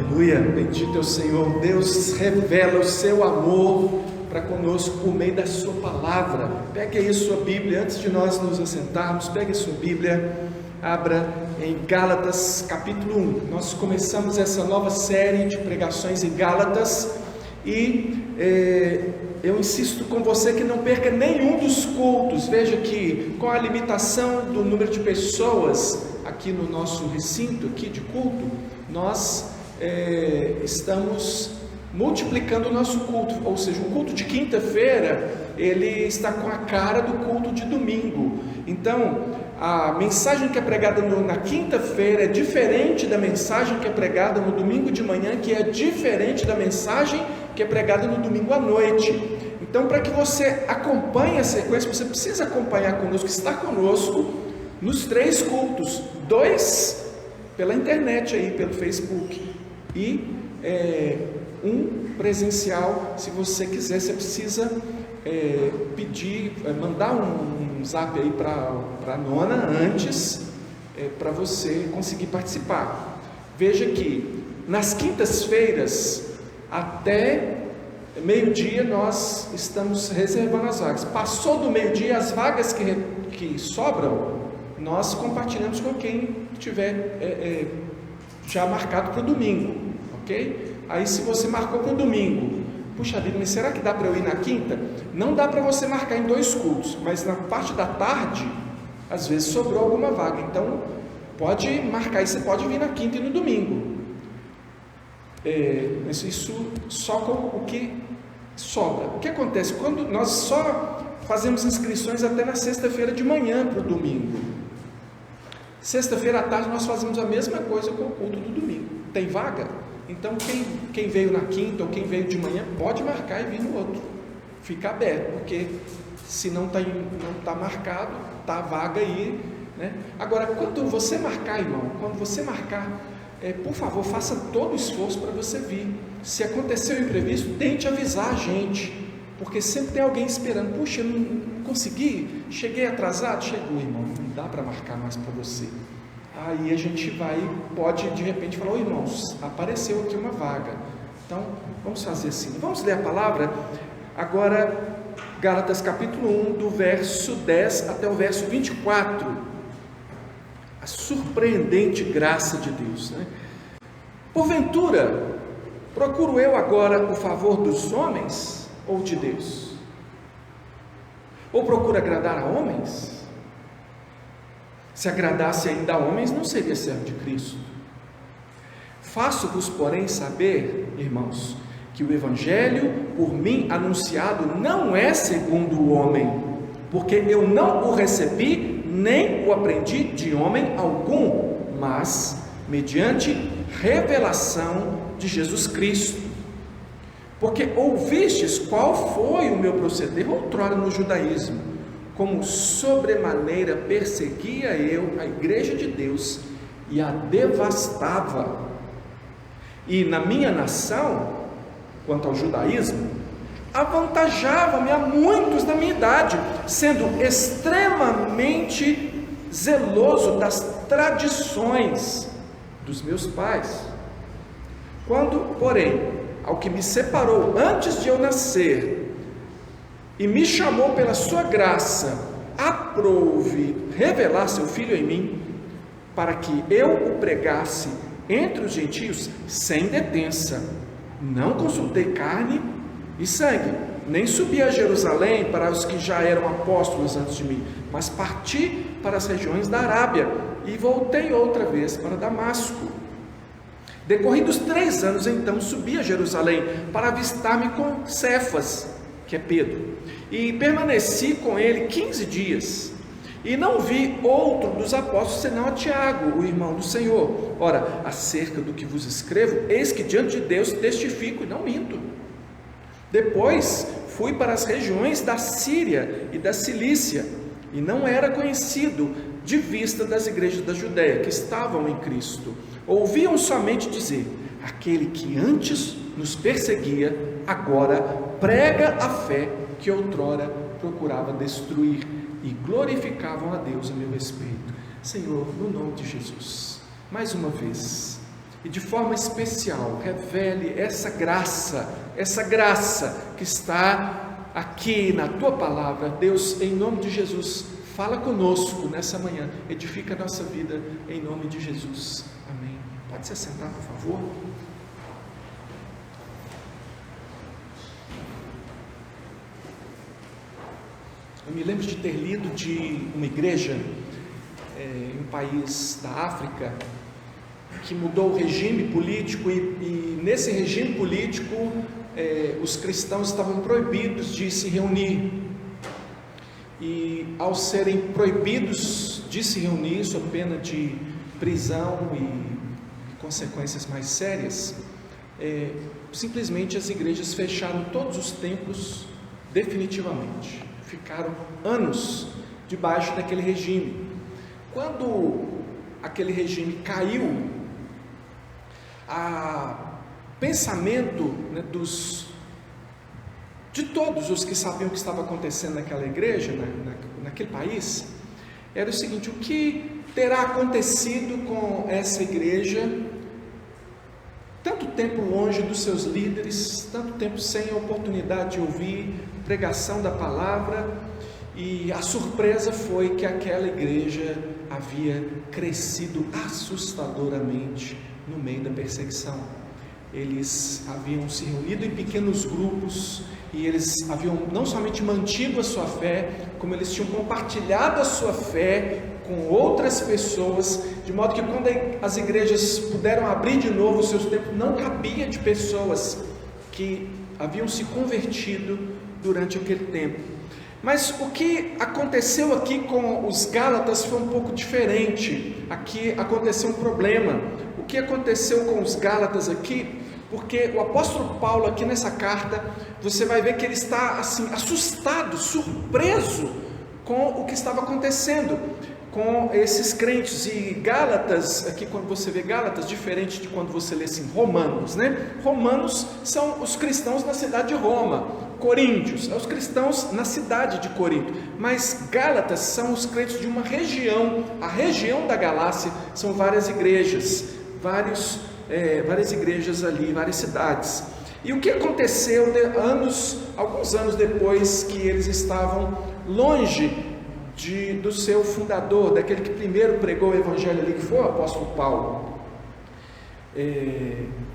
Aleluia, bendito é o Senhor. Deus revela o seu amor para conosco por meio da sua palavra. Pegue aí sua Bíblia, antes de nós nos assentarmos, pegue a sua Bíblia, abra em Gálatas capítulo 1. Nós começamos essa nova série de pregações em Gálatas e eu insisto com você que não perca nenhum dos cultos. Veja que com a limitação do número de pessoas aqui no nosso recinto aqui de culto, nós estamos multiplicando o nosso culto, ou seja, o culto de quinta-feira, ele está com a cara do culto de domingo. Então, a mensagem que é pregada na quinta-feira é diferente da mensagem que é pregada no domingo de manhã, que é diferente da mensagem que é pregada no domingo à noite. Então, para que você acompanhe a sequência, você precisa acompanhar conosco, estar conosco nos 3 cultos, 2 pela internet aí, pelo Facebook, e um presencial. Se você quiser, você precisa mandar um zap aí para a nona antes, para você conseguir participar. Veja que nas quintas-feiras até meio-dia nós estamos reservando as vagas. Passou do meio-dia, as vagas que sobram, nós compartilhamos com quem tiver já marcado para o domingo, ok? Aí se você marcou para o domingo, puxa vida, mas será que dá para eu ir na quinta? Não dá para você marcar em 2 cultos, mas na parte da tarde, às vezes sobrou alguma vaga, então pode marcar e você pode vir na quinta e no domingo. Isso só com o que sobra. O que acontece? Quando nós só fazemos inscrições até na sexta-feira de manhã para o domingo. Sexta-feira à tarde nós fazemos a mesma coisa com o culto do domingo. Tem vaga? Então quem veio na quinta ou quem veio de manhã pode marcar e vir no outro. Fica aberto, porque se não está marcado, está a vaga aí, né? Agora, quando você marcar, irmão, por favor, faça todo o esforço para você vir. Se aconteceu o imprevisto, tente avisar a gente, porque sempre tem alguém esperando. Puxa, eu não consegui, cheguei atrasado. Chegou, irmão, não dá para marcar mais para você. Aí a gente pode de repente falar: ô irmãos, apareceu aqui uma vaga. Então vamos fazer assim, vamos ler a palavra agora, Gálatas capítulo 1, do verso 10 até o verso 24. A surpreendente graça de Deus, né? Porventura, procuro eu agora o favor dos homens ou de Deus? Ou procuro agradar a homens? Se agradasse ainda a homens, não seria servo de Cristo. Faço-vos, porém, saber, irmãos, que o evangelho por mim anunciado não é segundo o homem, porque eu não o recebi, nem o aprendi de homem algum, mas mediante revelação de Jesus Cristo. Porque ouvistes qual foi o meu proceder outrora no judaísmo, como sobremaneira perseguia eu a igreja de Deus e a devastava. E na minha nação, quanto ao judaísmo, avantajava-me a muitos da minha idade, sendo extremamente zeloso das tradições dos meus pais. Quando, porém, ao que me separou antes de eu nascer e me chamou pela sua graça, aprouve revelar seu Filho em mim, para que eu o pregasse entre os gentios sem detença. Não consultei carne e sangue, nem subi a Jerusalém para os que já eram apóstolos antes de mim, mas parti para as regiões da Arábia e voltei outra vez para Damasco. Decorridos 3 anos, então, subi a Jerusalém para avistar-me com Cefas, que é Pedro, e permaneci com ele 15 dias, e não vi outro dos apóstolos senão a Tiago, o irmão do Senhor. Ora, acerca do que vos escrevo, eis que diante de Deus testifico e não minto. Depois fui para as regiões da Síria e da Cilícia, e não era conhecido de vista das igrejas da Judéia, que estavam em Cristo. Ouviam somente dizer: aquele que antes nos perseguia, agora prega a fé que outrora procurava destruir, e glorificavam a Deus a meu respeito. Senhor, no nome de Jesus, mais uma vez, e de forma especial revele essa graça que está aqui na tua palavra. Deus, em nome de Jesus, fala conosco nessa manhã, edifica a nossa vida em nome de Jesus, amém. Pode se assentar, por favor. Eu me lembro de ter lido de uma igreja em um país da África que mudou o regime político e nesse regime político os cristãos estavam proibidos de se reunir, e ao serem proibidos de se reunir sob pena de prisão e consequências mais sérias, simplesmente as igrejas fecharam todos os templos definitivamente, ficaram anos debaixo daquele regime. Quando aquele regime caiu, pensamento de todos os que sabiam o que estava acontecendo naquela igreja, naquele país, era o seguinte: o que terá acontecido com essa igreja, tanto tempo longe dos seus líderes, tanto tempo sem a oportunidade de ouvir pregação da palavra? E a surpresa foi que aquela igreja havia crescido assustadoramente no meio da perseguição. Eles haviam se reunido em pequenos grupos e eles haviam não somente mantido a sua fé, como eles tinham compartilhado a sua fé com outras pessoas, de modo que quando as igrejas puderam abrir de novo os seus templos, não cabia de pessoas que haviam se convertido durante aquele tempo. Mas o que aconteceu aqui com os Gálatas foi um pouco diferente. Aqui aconteceu um problema. O que aconteceu com os Gálatas aqui? Porque o apóstolo Paulo aqui nessa carta, você vai ver que ele está assim assustado, surpreso com o que estava acontecendo com esses crentes. E Gálatas, aqui quando você vê Gálatas, diferente de quando você lê assim Romanos, né? Romanos são os cristãos na cidade de Roma. Coríntios, os cristãos na cidade de Corinto, mas Gálatas são os crentes de uma região, a região da Galácia, são várias igrejas, várias igrejas ali, várias cidades. E o que aconteceu alguns anos depois que eles estavam longe do seu fundador, daquele que primeiro pregou o evangelho ali, que foi o apóstolo Paulo?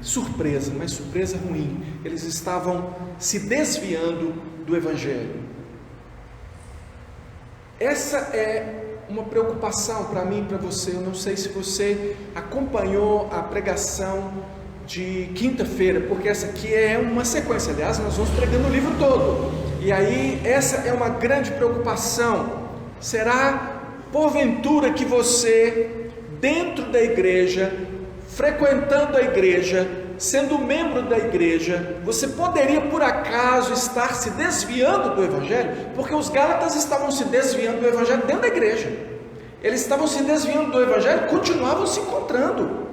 Surpresa, mas surpresa ruim. Eles estavam se desviando do evangelho. Essa é uma preocupação para mim e para você. Eu não sei se você acompanhou a pregação de quinta-feira, porque essa aqui é uma sequência. Aliás, nós vamos pregando o livro todo, e aí essa é uma grande preocupação. Será porventura que você, dentro da igreja, frequentando a igreja, sendo membro da igreja, você poderia por acaso estar se desviando do evangelho? Porque os Gálatas estavam se desviando do evangelho dentro da igreja. Eles estavam se desviando do evangelho, continuavam se encontrando,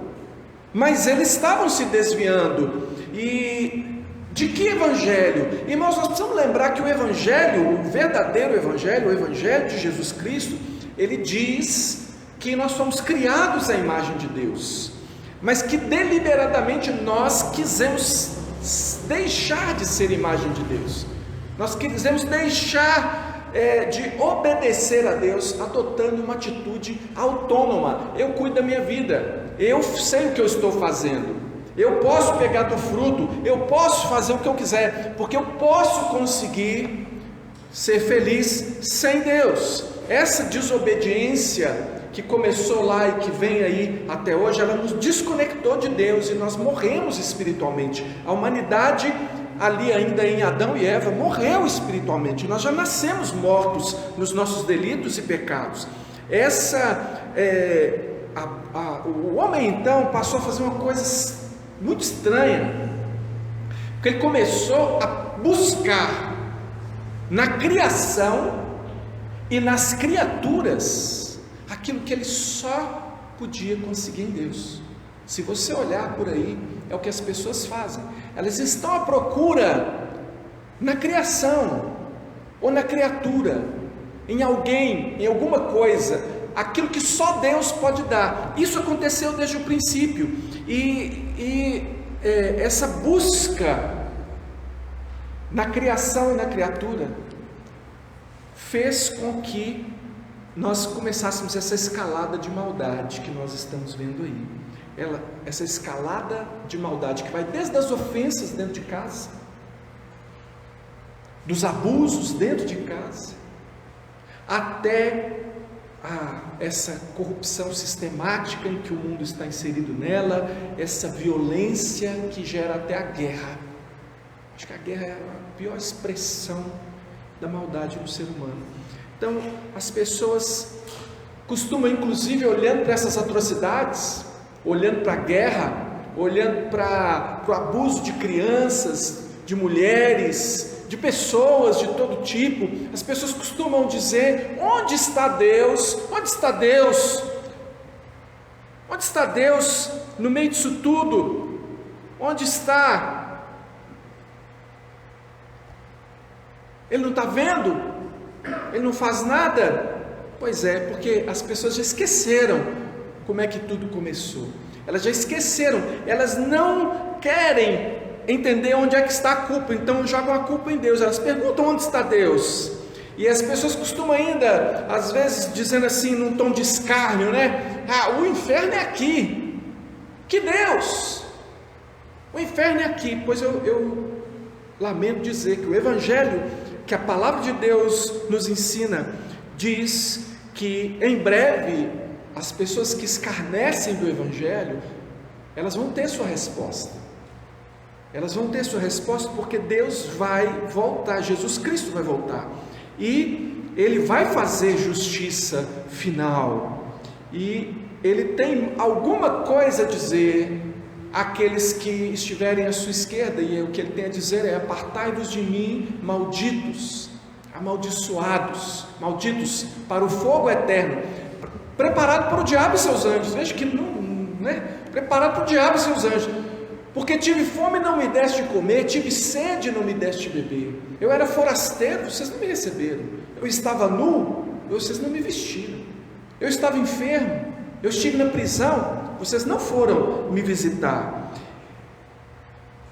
mas eles estavam se desviando. E de que evangelho? Irmãos, nós precisamos lembrar que o evangelho, o verdadeiro evangelho, o evangelho de Jesus Cristo, ele diz que nós somos criados à imagem de Deus, mas que deliberadamente nós quisemos deixar de ser imagem de Deus. Nós quisemos deixar de obedecer a Deus, adotando uma atitude autônoma. Eu cuido da minha vida, eu sei o que eu estou fazendo, eu posso pegar do fruto, eu posso fazer o que eu quiser, porque eu posso conseguir ser feliz sem Deus. Essa desobediência que começou lá e que vem aí até hoje, ela nos desconectou de Deus e nós morremos espiritualmente. A humanidade ali ainda em Adão e Eva morreu espiritualmente. Nós já nascemos mortos nos nossos delitos e pecados. O homem então passou a fazer uma coisa muito estranha, porque ele começou a buscar na criação e nas criaturas aquilo que ele só podia conseguir em Deus. Se você olhar por aí, é o que as pessoas fazem. Elas estão à procura na criação ou na criatura, em alguém, em alguma coisa, aquilo que só Deus pode dar. Isso aconteceu desde o princípio. Essa busca na criação e na criatura fez com que nós começássemos essa escalada de maldade que nós estamos vendo aí. Essa escalada de maldade que vai desde as ofensas dentro de casa, dos abusos dentro de casa, até essa corrupção sistemática em que o mundo está inserido nela, essa violência que gera até a guerra. Acho que a guerra é a pior expressão da maldade no ser humano. Então, as pessoas costumam, inclusive, olhando para essas atrocidades, olhando para a guerra, olhando para o abuso de crianças, de mulheres, de pessoas de todo tipo, as pessoas costumam dizer: onde está Deus? Onde está Deus? Onde está Deus no meio disso tudo? Onde está? Ele não está vendo? Ele não faz nada? Pois é, porque as pessoas já esqueceram como é que tudo começou. Elas já esqueceram, elas não querem entender onde é que está a culpa, então jogam a culpa em Deus. Elas perguntam: onde está Deus? E as pessoas costumam ainda, às vezes, dizendo assim, num tom de escárnio, né? O inferno é aqui. Que Deus? O inferno é aqui. Pois eu lamento dizer que o Evangelho, que a palavra de Deus nos ensina, diz que em breve as pessoas que escarnecem do Evangelho, elas vão ter sua resposta. Elas vão ter sua resposta, porque Deus vai voltar, Jesus Cristo vai voltar, e Ele vai fazer justiça final, e Ele tem alguma coisa a dizer àqueles que estiverem à sua esquerda, e o que Ele tem a dizer é: apartai-vos de mim, malditos, amaldiçoados, malditos para o fogo eterno, preparado para o diabo e seus anjos. Veja que não, né? Preparado para o diabo e seus anjos. Porque tive fome e não me deste de comer, tive sede e não me deste de beber. Eu era forasteiro, vocês não me receberam. Eu estava nu, vocês não me vestiram. Eu estava enfermo, eu estive na prisão, vocês não foram me visitar.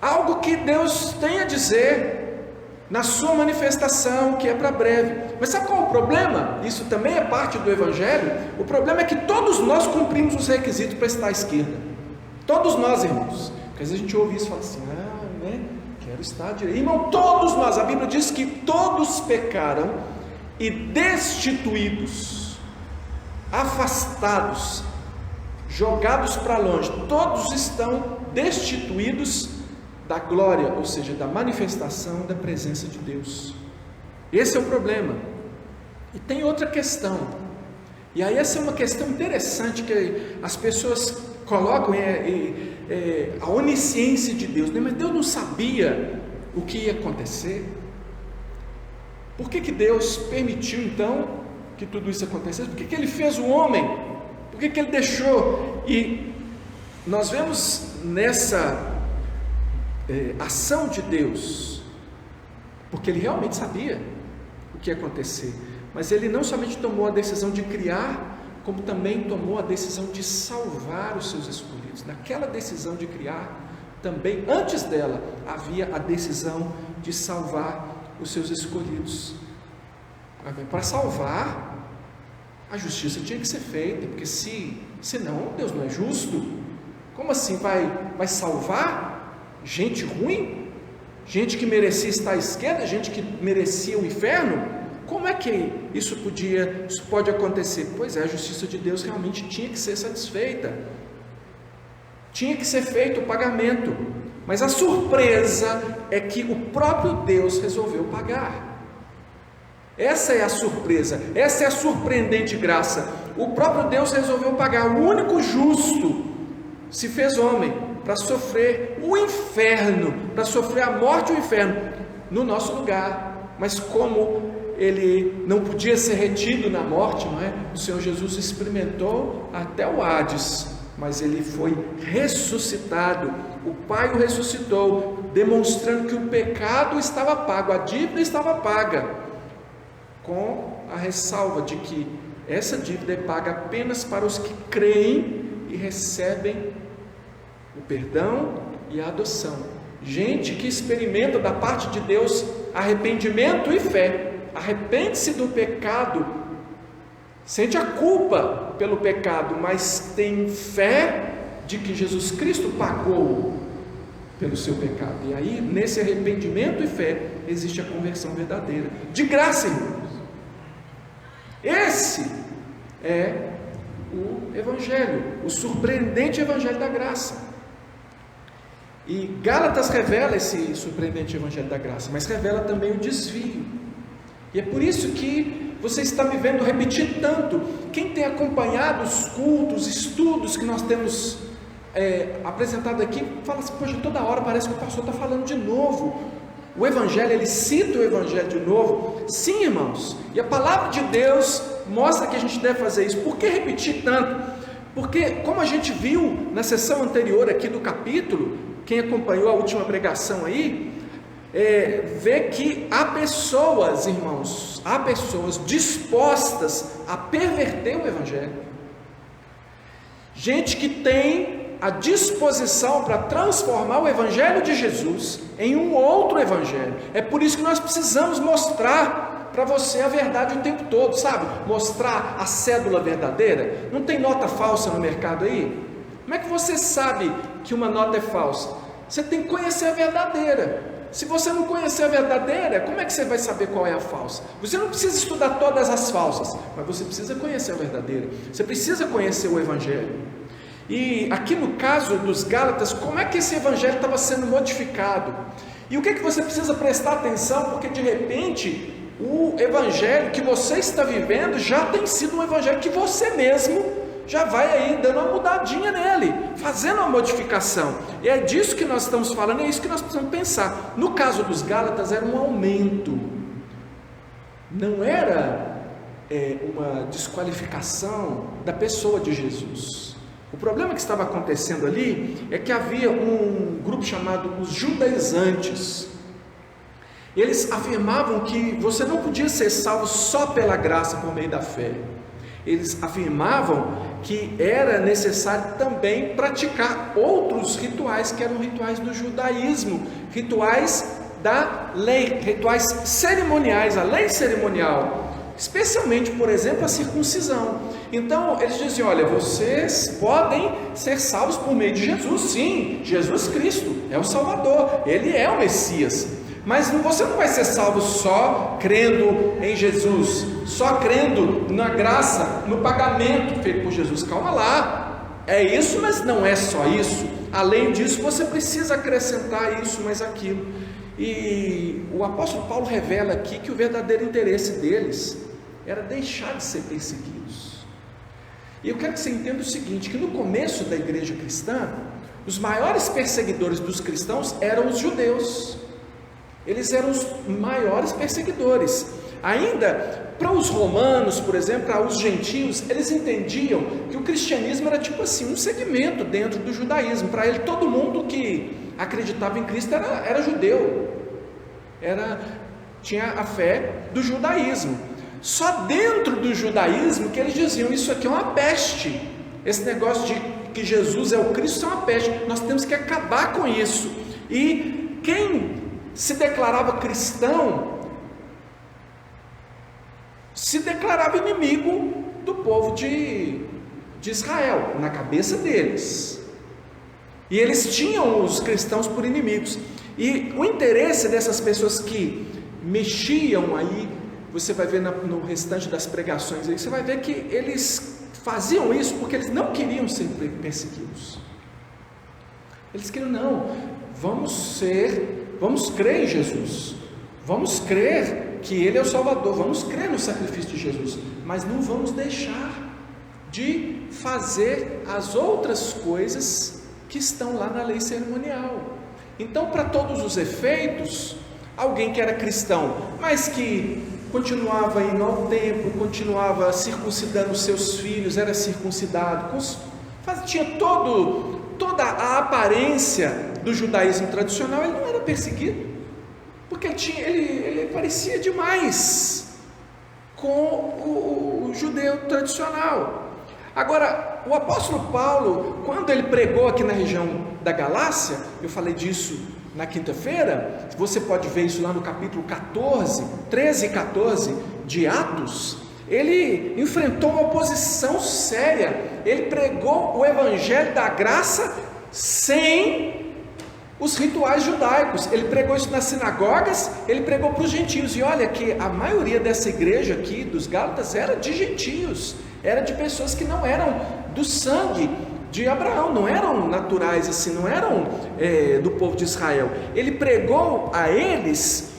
Algo que Deus tem a dizer na sua manifestação, que é para breve. Mas sabe qual é o problema? Isso também é parte do Evangelho. O problema é que todos nós cumprimos os requisitos para estar à esquerda. Todos nós, irmãos. Porque às vezes a gente ouve isso e fala assim: quero estar à direita. Irmão, todos nós, a Bíblia diz que todos pecaram e destituídos, afastados, jogados para longe, todos estão destituídos da glória, ou seja, da manifestação da presença de Deus. Esse é o problema. E tem outra questão, e aí essa é uma questão interessante que as pessoas colocam, a onisciência de Deus, né? Mas Deus não sabia o que ia acontecer. Por que Deus permitiu então que tudo isso acontecesse? Por que Ele fez o homem? Por que Ele deixou? E nós vemos nessa ação de Deus, porque Ele realmente sabia o que ia acontecer, mas Ele não somente tomou a decisão de criar, como também tomou a decisão de salvar os seus escolhidos. Naquela decisão de criar, também antes dela, havia a decisão de salvar os seus escolhidos. Para salvar, a justiça tinha que ser feita, porque senão Deus não é justo. Como assim vai salvar gente ruim? Gente que merecia estar à esquerda, gente que merecia o inferno? Como é que isso pode acontecer? Pois é, a justiça de Deus realmente tinha que ser satisfeita, tinha que ser feito o pagamento, mas a surpresa é que o próprio Deus resolveu pagar. Essa é a surpresa, essa é a surpreendente graça. O próprio Deus resolveu pagar. O único justo se fez homem para sofrer o inferno, para sofrer a morte e o inferno no nosso lugar. Mas como Ele não podia ser retido na morte, não é? O Senhor Jesus experimentou até o Hades, mas Ele foi ressuscitado. O Pai o ressuscitou, demonstrando que o pecado estava pago, a dívida estava paga, com a ressalva de que essa dívida é paga apenas para os que creem e recebem o perdão e a adoção. Gente que experimenta da parte de Deus arrependimento e fé, arrepende-se do pecado, sente a culpa pelo pecado, mas tem fé de que Jesus Cristo pagou pelo seu pecado. E aí, nesse arrependimento e fé, existe a conversão verdadeira, de graça, irmãos. Esse é o Evangelho, o surpreendente Evangelho da graça. E Gálatas revela esse surpreendente Evangelho da graça, mas revela também o desvio. E é por isso que você está me vendo repetir tanto. Quem tem acompanhado os cultos, estudos que nós temos apresentado aqui, fala assim: poxa, toda hora parece que o pastor está falando de novo. O Evangelho, ele cita o Evangelho de novo. Sim, irmãos, e a palavra de Deus mostra que a gente deve fazer isso. Por que repetir tanto? Porque, como a gente viu na sessão anterior aqui do capítulo, quem acompanhou a última pregação aí, vê que há pessoas, irmãos, há pessoas dispostas a perverter o Evangelho. Gente que tem a disposição para transformar o Evangelho de Jesus em um outro Evangelho. É por isso que nós precisamos mostrar para você a verdade o tempo todo, sabe? Mostrar a cédula verdadeira. Não tem nota falsa no mercado aí? Como é que você sabe que uma nota é falsa? Você tem que conhecer a verdadeira. Se você não conhecer a verdadeira, como é que você vai saber qual é a falsa? Você não precisa estudar todas as falsas, mas você precisa conhecer a verdadeira. Você precisa conhecer o Evangelho. E aqui no caso dos Gálatas, como é que esse Evangelho estava sendo modificado? E o que é que você precisa prestar atenção? Porque de repente o Evangelho que você está vivendo já tem sido um Evangelho que você mesmo já vai aí dando uma mudadinha nele, fazendo uma modificação. E é disso que nós estamos falando, é isso que nós precisamos pensar. No caso dos Gálatas era um aumento, não era uma desqualificação da pessoa de Jesus. O problema que estava acontecendo ali é que havia um grupo chamado os judaizantes. Eles afirmavam que você não podia ser salvo só pela graça por meio da fé. Eles afirmavam que era necessário também praticar outros rituais, que eram rituais do judaísmo, rituais da lei, rituais cerimoniais, a lei cerimonial, especialmente, por exemplo, a circuncisão. Então eles diziam: olha, vocês podem ser salvos por meio de Jesus, sim, Jesus Cristo é o Salvador, Ele é o Messias, mas você não vai ser salvo só crendo em Jesus, só crendo na graça, no pagamento feito por Jesus. Calma lá, é isso, mas não é só isso. Além disso, você precisa acrescentar isso, mais aquilo. E o apóstolo Paulo revela aqui que o verdadeiro interesse deles era deixar de ser perseguidos. E eu quero que você entenda o seguinte, que no começo da igreja cristã, os maiores perseguidores dos cristãos eram os judeus. Eles eram os maiores perseguidores. Ainda para os romanos, por exemplo, para os gentios, eles entendiam que o cristianismo era tipo assim, um segmento dentro do judaísmo. Para ele, todo mundo que acreditava em Cristo era judeu, tinha a fé do judaísmo. Só dentro do judaísmo que eles diziam: isso aqui é uma peste, esse negócio de que Jesus é o Cristo, isso é uma peste, nós temos que acabar com isso. E quem se declarava cristão se declarava inimigo do povo de Israel, na cabeça deles. E eles tinham os cristãos por inimigos. E o interesse dessas pessoas que mexiam aí, você vai ver no restante das pregações aí, você vai ver que eles faziam isso porque eles não queriam ser perseguidos. Eles queriam, não, vamos crer em Jesus, vamos crer que Ele é o Salvador, vamos crer no sacrifício de Jesus, mas não vamos deixar de fazer as outras coisas que estão lá na lei cerimonial. Então, para todos os efeitos, alguém que era cristão, mas que continuava indo ao templo, continuava circuncidando seus filhos, era circuncidado, tinha toda a aparência do judaísmo tradicional, ele não era perseguido, porque ele parecia demais com o judeu tradicional. Agora, o apóstolo Paulo, quando ele pregou aqui na região da Galácia, eu falei disso na quinta-feira, você pode ver isso lá no capítulo 14, 13 e 14 de Atos, ele enfrentou uma oposição séria, ele pregou o evangelho da graça sem os rituais judaicos, ele pregou isso nas sinagogas, ele pregou para os gentios, e olha que a maioria dessa igreja aqui, dos Gálatas, era de gentios, era de pessoas que não eram do sangue de Abraão, não eram naturais assim, não eram do povo de Israel. Ele pregou a eles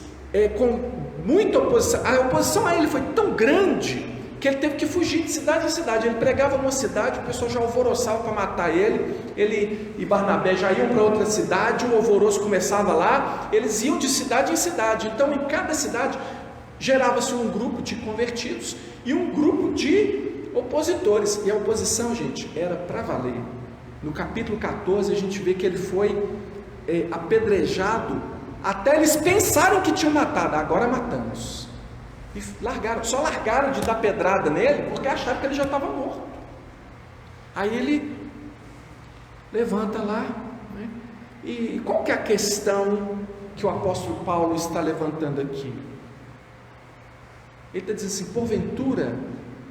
com muita oposição, a oposição a ele foi tão grande, que ele teve que fugir de cidade em cidade. Ele pregava numa cidade, o pessoal já alvoroçava para matar ele e Barnabé já iam para outra cidade, o alvoroço começava lá, eles iam de cidade em cidade, então em cada cidade gerava-se um grupo de convertidos e um grupo de opositores, e a oposição, gente, era para valer. No capítulo 14 a gente vê que ele foi apedrejado, até eles pensarem que tinham matado, agora matamos. E só largaram de dar pedrada nele, porque acharam que ele já estava morto. Aí ele levanta lá, né? E qual que é a questão que o apóstolo Paulo está levantando aqui? Ele está dizendo assim: porventura,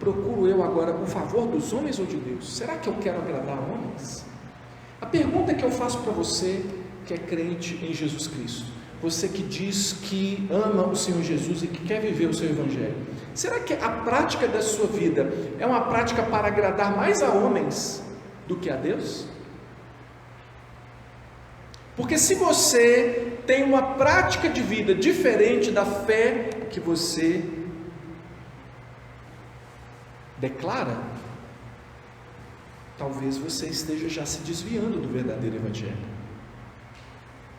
procuro eu agora o favor dos homens ou de Deus? Será que eu quero agradar homens? A pergunta que eu faço para você que é crente em Jesus Cristo, você que diz que ama o Senhor Jesus e que quer viver o seu evangelho, será que a prática da sua vida é uma prática para agradar mais a homens do que a Deus? Porque se você tem uma prática de vida diferente da fé que você declara, talvez você esteja já se desviando do verdadeiro evangelho.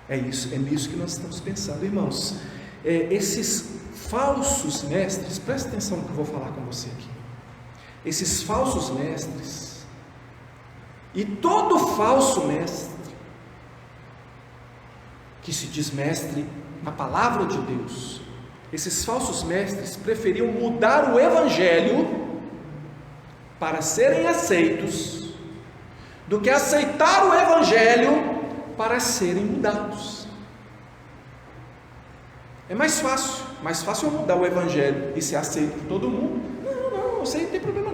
É nisso que nós estamos pensando, irmãos. Esses falsos mestres, presta atenção no que eu vou falar com você aqui. Esses falsos mestres, e todo falso mestre que se diz mestre na palavra de Deus, esses falsos mestres preferiam mudar o evangelho para serem aceitos, do que aceitar o evangelho para serem mudados. É mais fácil eu mudar o evangelho e ser aceito por todo mundo. Não, isso aí não tem problema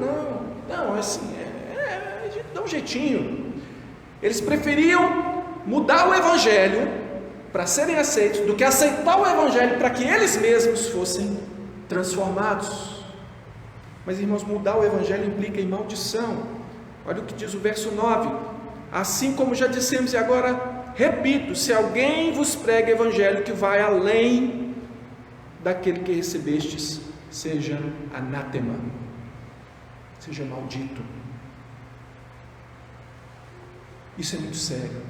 não, assim, a gente dá um jeitinho. Eles preferiam mudar o evangelho para serem aceitos, do que aceitar o evangelho para que eles mesmos fossem transformados. Mas, irmãos, mudar o evangelho implica em maldição. Olha o que diz o verso 9: assim como já dissemos, e agora repito, se alguém vos prega evangelho que vai além daquele que recebestes, seja anátema, seja maldito. Isso é muito sério.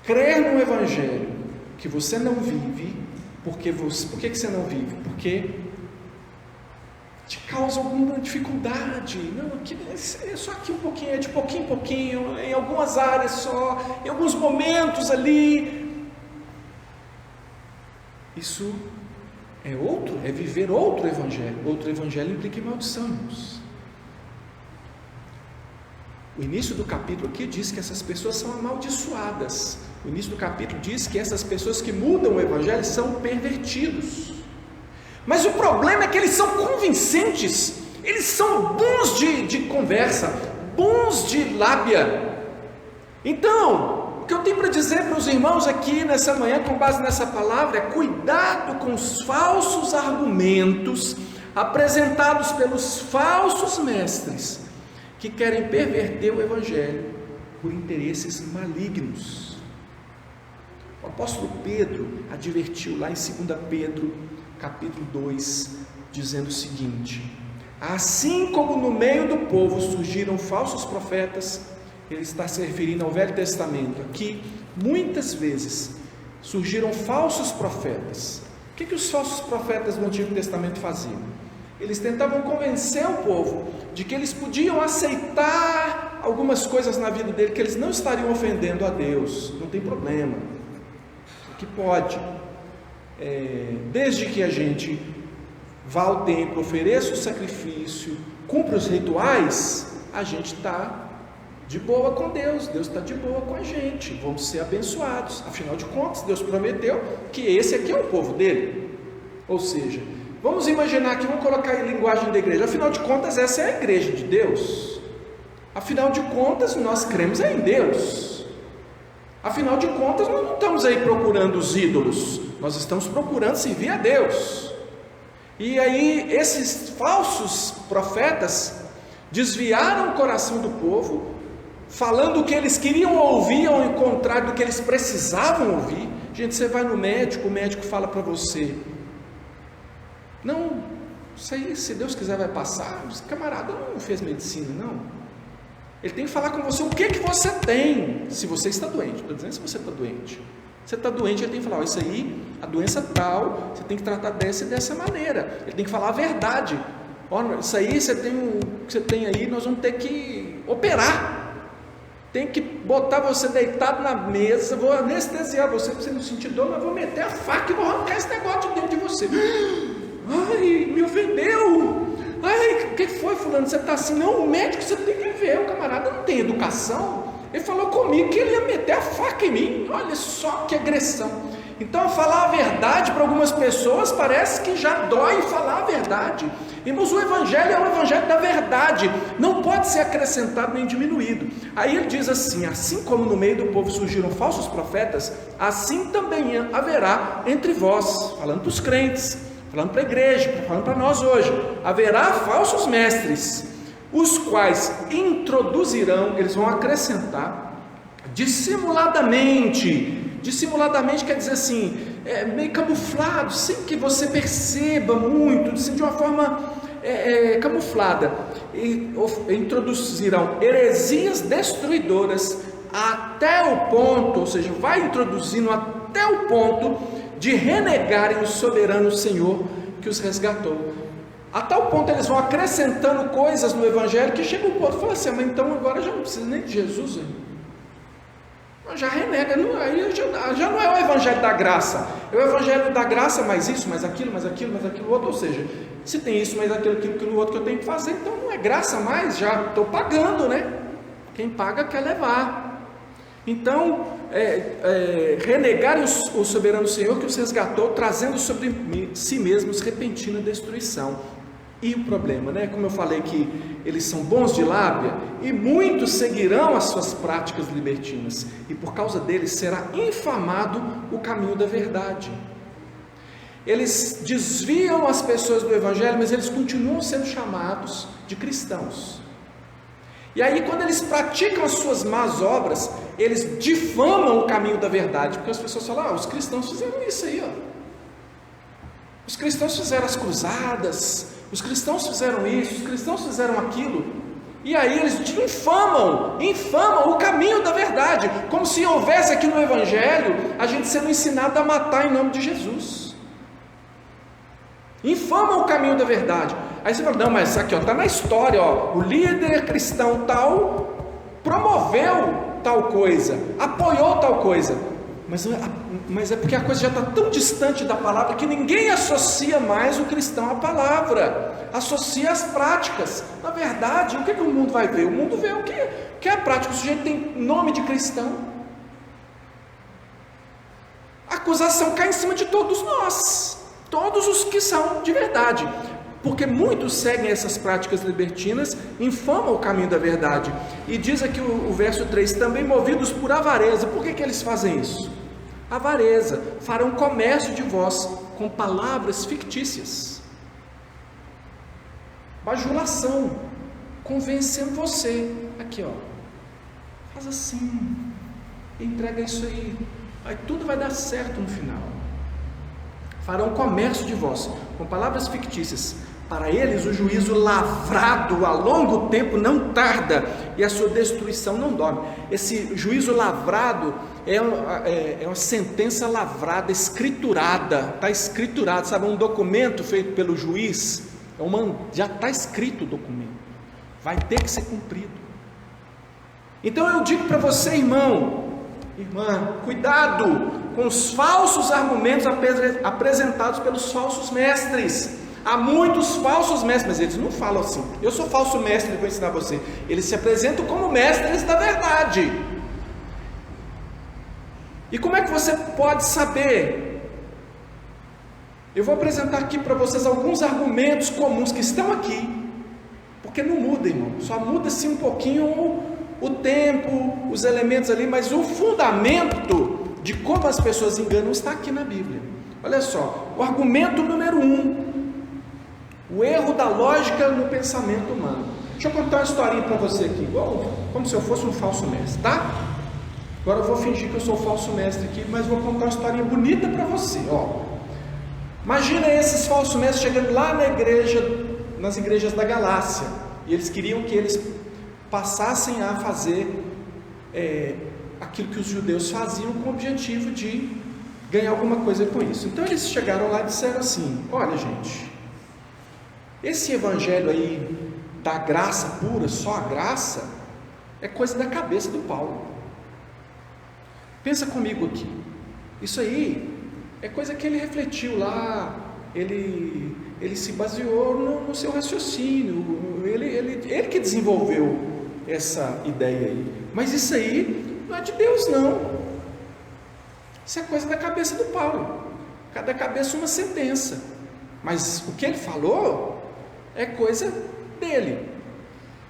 Crer no evangelho que você não vive, por que você não vive? Porque te causa alguma dificuldade. Não, é só aqui um pouquinho, é de pouquinho em pouquinho, em algumas áreas só, em alguns momentos ali. Isso é viver outro evangelho. Outro evangelho implica em maldição, irmãos. O início do capítulo aqui diz que essas pessoas são amaldiçoadas. O início do capítulo diz que essas pessoas que mudam o evangelho são pervertidos. Mas o problema é que eles são convincentes, eles são bons de conversa, bons de lábia. Então, o que eu tenho para dizer para os irmãos aqui nessa manhã, com base nessa palavra, é cuidado com os falsos argumentos apresentados pelos falsos mestres, que querem perverter o evangelho por interesses malignos. O apóstolo Pedro advertiu lá em 2 Pedro capítulo 2, dizendo o seguinte: assim como no meio do povo surgiram falsos profetas, ele está se referindo ao Velho Testamento aqui, muitas vezes surgiram falsos profetas. O que os falsos profetas do Antigo Testamento faziam? Eles tentavam convencer o povo de que eles podiam aceitar algumas coisas na vida dele, que eles não estariam ofendendo a Deus, não tem problema, que pode, desde que a gente vá ao templo, ofereça o sacrifício, cumpra os rituais, a gente está de boa com Deus, Deus está de boa com a gente, vamos ser abençoados. Afinal de contas, Deus prometeu que esse aqui é o povo dele. Ou seja, vamos imaginar aqui, vamos colocar em linguagem da igreja, afinal de contas, essa é a igreja de Deus. Afinal de contas, nós cremos em Deus. Afinal de contas, nós não estamos aí procurando os ídolos, nós estamos procurando servir a Deus. E aí, esses falsos profetas desviaram o coração do povo, falando o que eles queriam ouvir ao contrário do que eles precisavam ouvir. Gente, você vai no médico, o médico fala para você: não, isso aí, se Deus quiser vai passar. Esse camarada não fez medicina, não. Ele tem que falar com você o que você tem, se você está doente. Estou dizendo se você está doente. Você está doente, ele tem que falar: isso aí, a doença tal, você tem que tratar dessa e dessa maneira. Ele tem que falar a verdade. Olha, isso aí, você tem aí, nós vamos ter que operar. Tem que botar você deitado na mesa, vou anestesiar você para você não sentir dor, mas vou meter a faca e vou arrancar esse negócio de dentro de você. Ai, me ofendeu. Ai, o que foi, fulano? Você está assim? Não, o médico você tem que ver, o camarada não tem educação. Ele falou comigo que ele ia meter a faca em mim. Olha só que agressão. Então, falar a verdade para algumas pessoas parece que já dói falar a verdade. Irmãos, o Evangelho é o Evangelho da verdade, não pode ser acrescentado nem diminuído. Aí ele diz assim: assim como no meio do povo surgiram falsos profetas, assim também haverá entre vós, falando para os crentes, falando para a igreja, falando para nós hoje, haverá falsos mestres, os quais introduzirão, eles vão acrescentar, dissimuladamente quer dizer assim, meio camuflado, sem que você perceba muito, assim, de uma forma camuflada, e introduzirão heresias destruidoras até o ponto, ou seja, vai introduzindo até o ponto de renegarem o soberano Senhor que os resgatou. A tal ponto eles vão acrescentando coisas no Evangelho que chega um ponto e fala assim: mas então agora já não precisa nem de Jesus, hein? Já renega, aí já não é o Evangelho da graça, é o Evangelho da graça, mais isso, mais aquilo outro. Ou seja, se tem isso, mais aquilo outro que eu tenho que fazer, então não é graça mais, já estou pagando, né? Quem paga quer levar. Então, renegarem o soberano Senhor que os resgatou, trazendo sobre si mesmos repentina destruição. E o problema, né? Como eu falei que eles são bons de lábia, e muitos seguirão as suas práticas libertinas, e por causa deles será infamado o caminho da verdade. Eles desviam as pessoas do Evangelho, mas eles continuam sendo chamados de cristãos. E aí, quando eles praticam as suas más obras, eles difamam o caminho da verdade, porque as pessoas falam: os cristãos fizeram isso aí, ó. Os cristãos fizeram as cruzadas, os cristãos fizeram isso, os cristãos fizeram aquilo. E aí eles infamam o caminho da verdade, como se houvesse aqui no Evangelho a gente sendo ensinado a matar em nome de Jesus. Infamam o caminho da verdade. Aí você fala: não, mas aqui está na história, ó, o líder cristão tal promoveu tal coisa, apoiou tal coisa. Mas é porque a coisa já está tão distante da palavra que ninguém associa mais o cristão à palavra, associa as práticas. Na verdade, o que o mundo vai ver? O mundo vê o que é a prática. O sujeito tem nome de cristão, a acusação cai em cima de todos nós, todos os que são de verdade, porque muitos seguem essas práticas libertinas, infamam o caminho da verdade. E diz aqui o verso 3, também movidos por avareza. Por que eles fazem isso? Avareza, farão comércio de vós com palavras fictícias, bajulação, convencendo você, aqui ó, faz assim, entrega isso aí tudo vai dar certo no final. Farão comércio de vós com palavras fictícias, para eles o juízo lavrado a longo tempo não tarda, e a sua destruição não dorme. Esse juízo lavrado é uma sentença lavrada, escriturada, está escriturado, sabe, um documento feito pelo juiz, já está escrito o documento, vai ter que ser cumprido. Então eu digo para você, irmão, irmã, cuidado com os falsos argumentos apresentados pelos falsos mestres. há muitos falsos mestres, mas eles não falam assim, eu sou falso mestre e vou ensinar você. Eles se apresentam como mestres da verdade. E como é que você pode saber? Eu vou apresentar aqui para vocês alguns argumentos comuns que estão aqui, porque não muda, irmão, só muda assim um pouquinho o tempo, os elementos ali, mas o fundamento de como as pessoas enganam está aqui na Bíblia. Olha só, o argumento número 1, o erro da lógica no pensamento humano. Deixa eu contar uma historinha para você aqui, igual, como se eu fosse um falso mestre, tá? Agora eu vou fingir que eu sou falso mestre aqui, mas vou contar uma historinha bonita para você, ó. Imagina esses falsos mestres chegando lá na igreja, nas igrejas da Galácia, e eles queriam que eles passassem a fazer aquilo que os judeus faziam com o objetivo de ganhar alguma coisa com isso. Então eles chegaram lá e disseram assim: olha, gente, esse evangelho aí da graça pura, só a graça, é coisa da cabeça do Paulo. Pensa comigo aqui, isso aí é coisa que ele refletiu lá, ele se baseou no seu raciocínio, ele que desenvolveu essa ideia aí, mas isso aí não é de Deus não, isso é coisa da cabeça do Paulo, cada cabeça uma sentença, mas o que ele falou é coisa dele.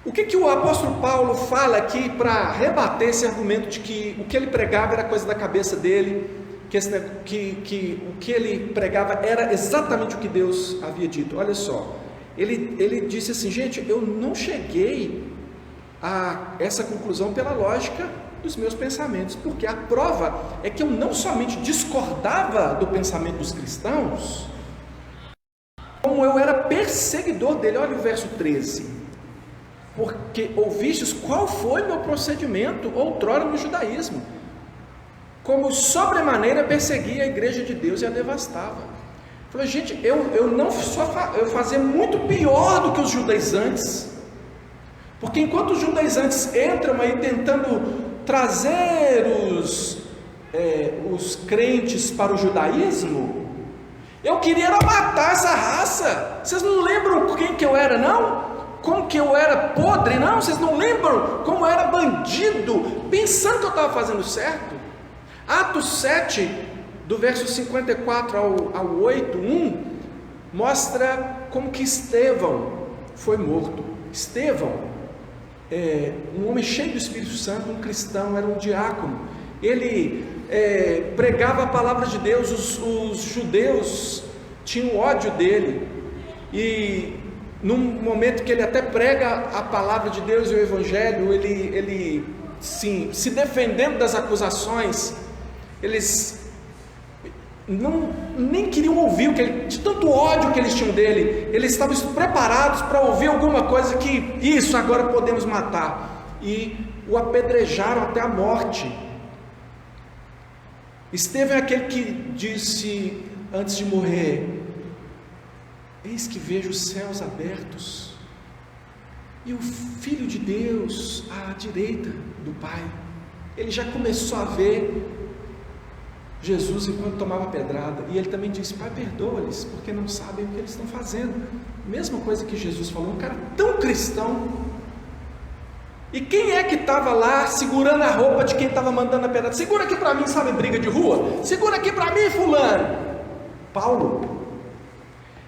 O que o apóstolo Paulo fala aqui para rebater esse argumento de que o que ele pregava era coisa da cabeça dele, que o que ele pregava era exatamente o que Deus havia dito? Olha só, ele disse assim: gente, eu não cheguei a essa conclusão pela lógica dos meus pensamentos, porque a prova é que eu não somente discordava do pensamento dos cristãos, como eu era perseguidor dele. Olha o verso 13: porque ouvistes qual foi meu procedimento outrora no judaísmo, como sobremaneira perseguia a igreja de Deus e a devastava. Falei, gente, eu fazia muito pior do que os judaizantes, porque enquanto os judaizantes entram aí tentando trazer os crentes para o judaísmo, eu queria era matar essa raça. Vocês não lembram quem que eu era, não? Como que eu era podre, não? Vocês não lembram como eu era bandido, pensando que eu estava fazendo certo? Atos 7, do verso 54 ao 8, 1, mostra como que Estevão foi morto. Estevão, um homem cheio do Espírito Santo, um cristão, era um diácono. Ele pregava a palavra de Deus, os judeus tinham ódio dele, e num momento que ele até prega a palavra de Deus e o Evangelho, ele sim, se defendendo das acusações, eles nem queriam ouvir, de tanto ódio que eles tinham dele, eles estavam preparados para ouvir alguma coisa que, isso, agora podemos matar, e o apedrejaram até a morte. Estevão é aquele que disse antes de morrer: eis que vejo os céus abertos e o Filho de Deus à direita do Pai. Ele já começou a ver Jesus enquanto tomava pedrada, e ele também disse: Pai, perdoa-lhes, porque não sabem o que eles estão fazendo. Mesma coisa que Jesus falou, um cara tão cristão. E quem é que estava lá segurando a roupa de quem estava mandando a pedrada? Segura aqui para mim, sabe, briga de rua? Segura aqui para mim, fulano. Paulo.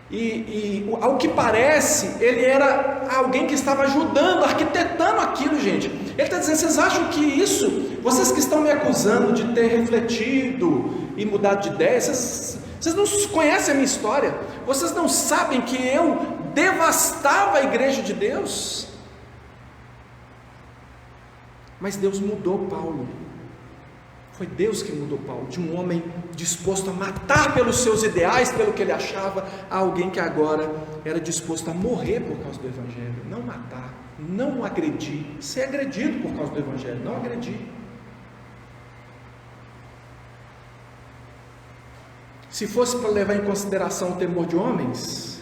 E ao que parece, ele era alguém que estava ajudando, arquitetando aquilo, gente. Ele está dizendo: vocês acham que isso, vocês que estão me acusando de ter refletido e mudado de ideia, vocês não conhecem a minha história? Vocês não sabem que eu devastava a igreja de Deus? Mas Deus mudou Paulo. Foi Deus que mudou Paulo, de um homem disposto a matar pelos seus ideais, pelo que ele achava, a alguém que agora era disposto a morrer por causa do Evangelho. Não matar, não agredir, ser agredido por causa do Evangelho, não agredir. Se fosse para levar em consideração o temor de homens,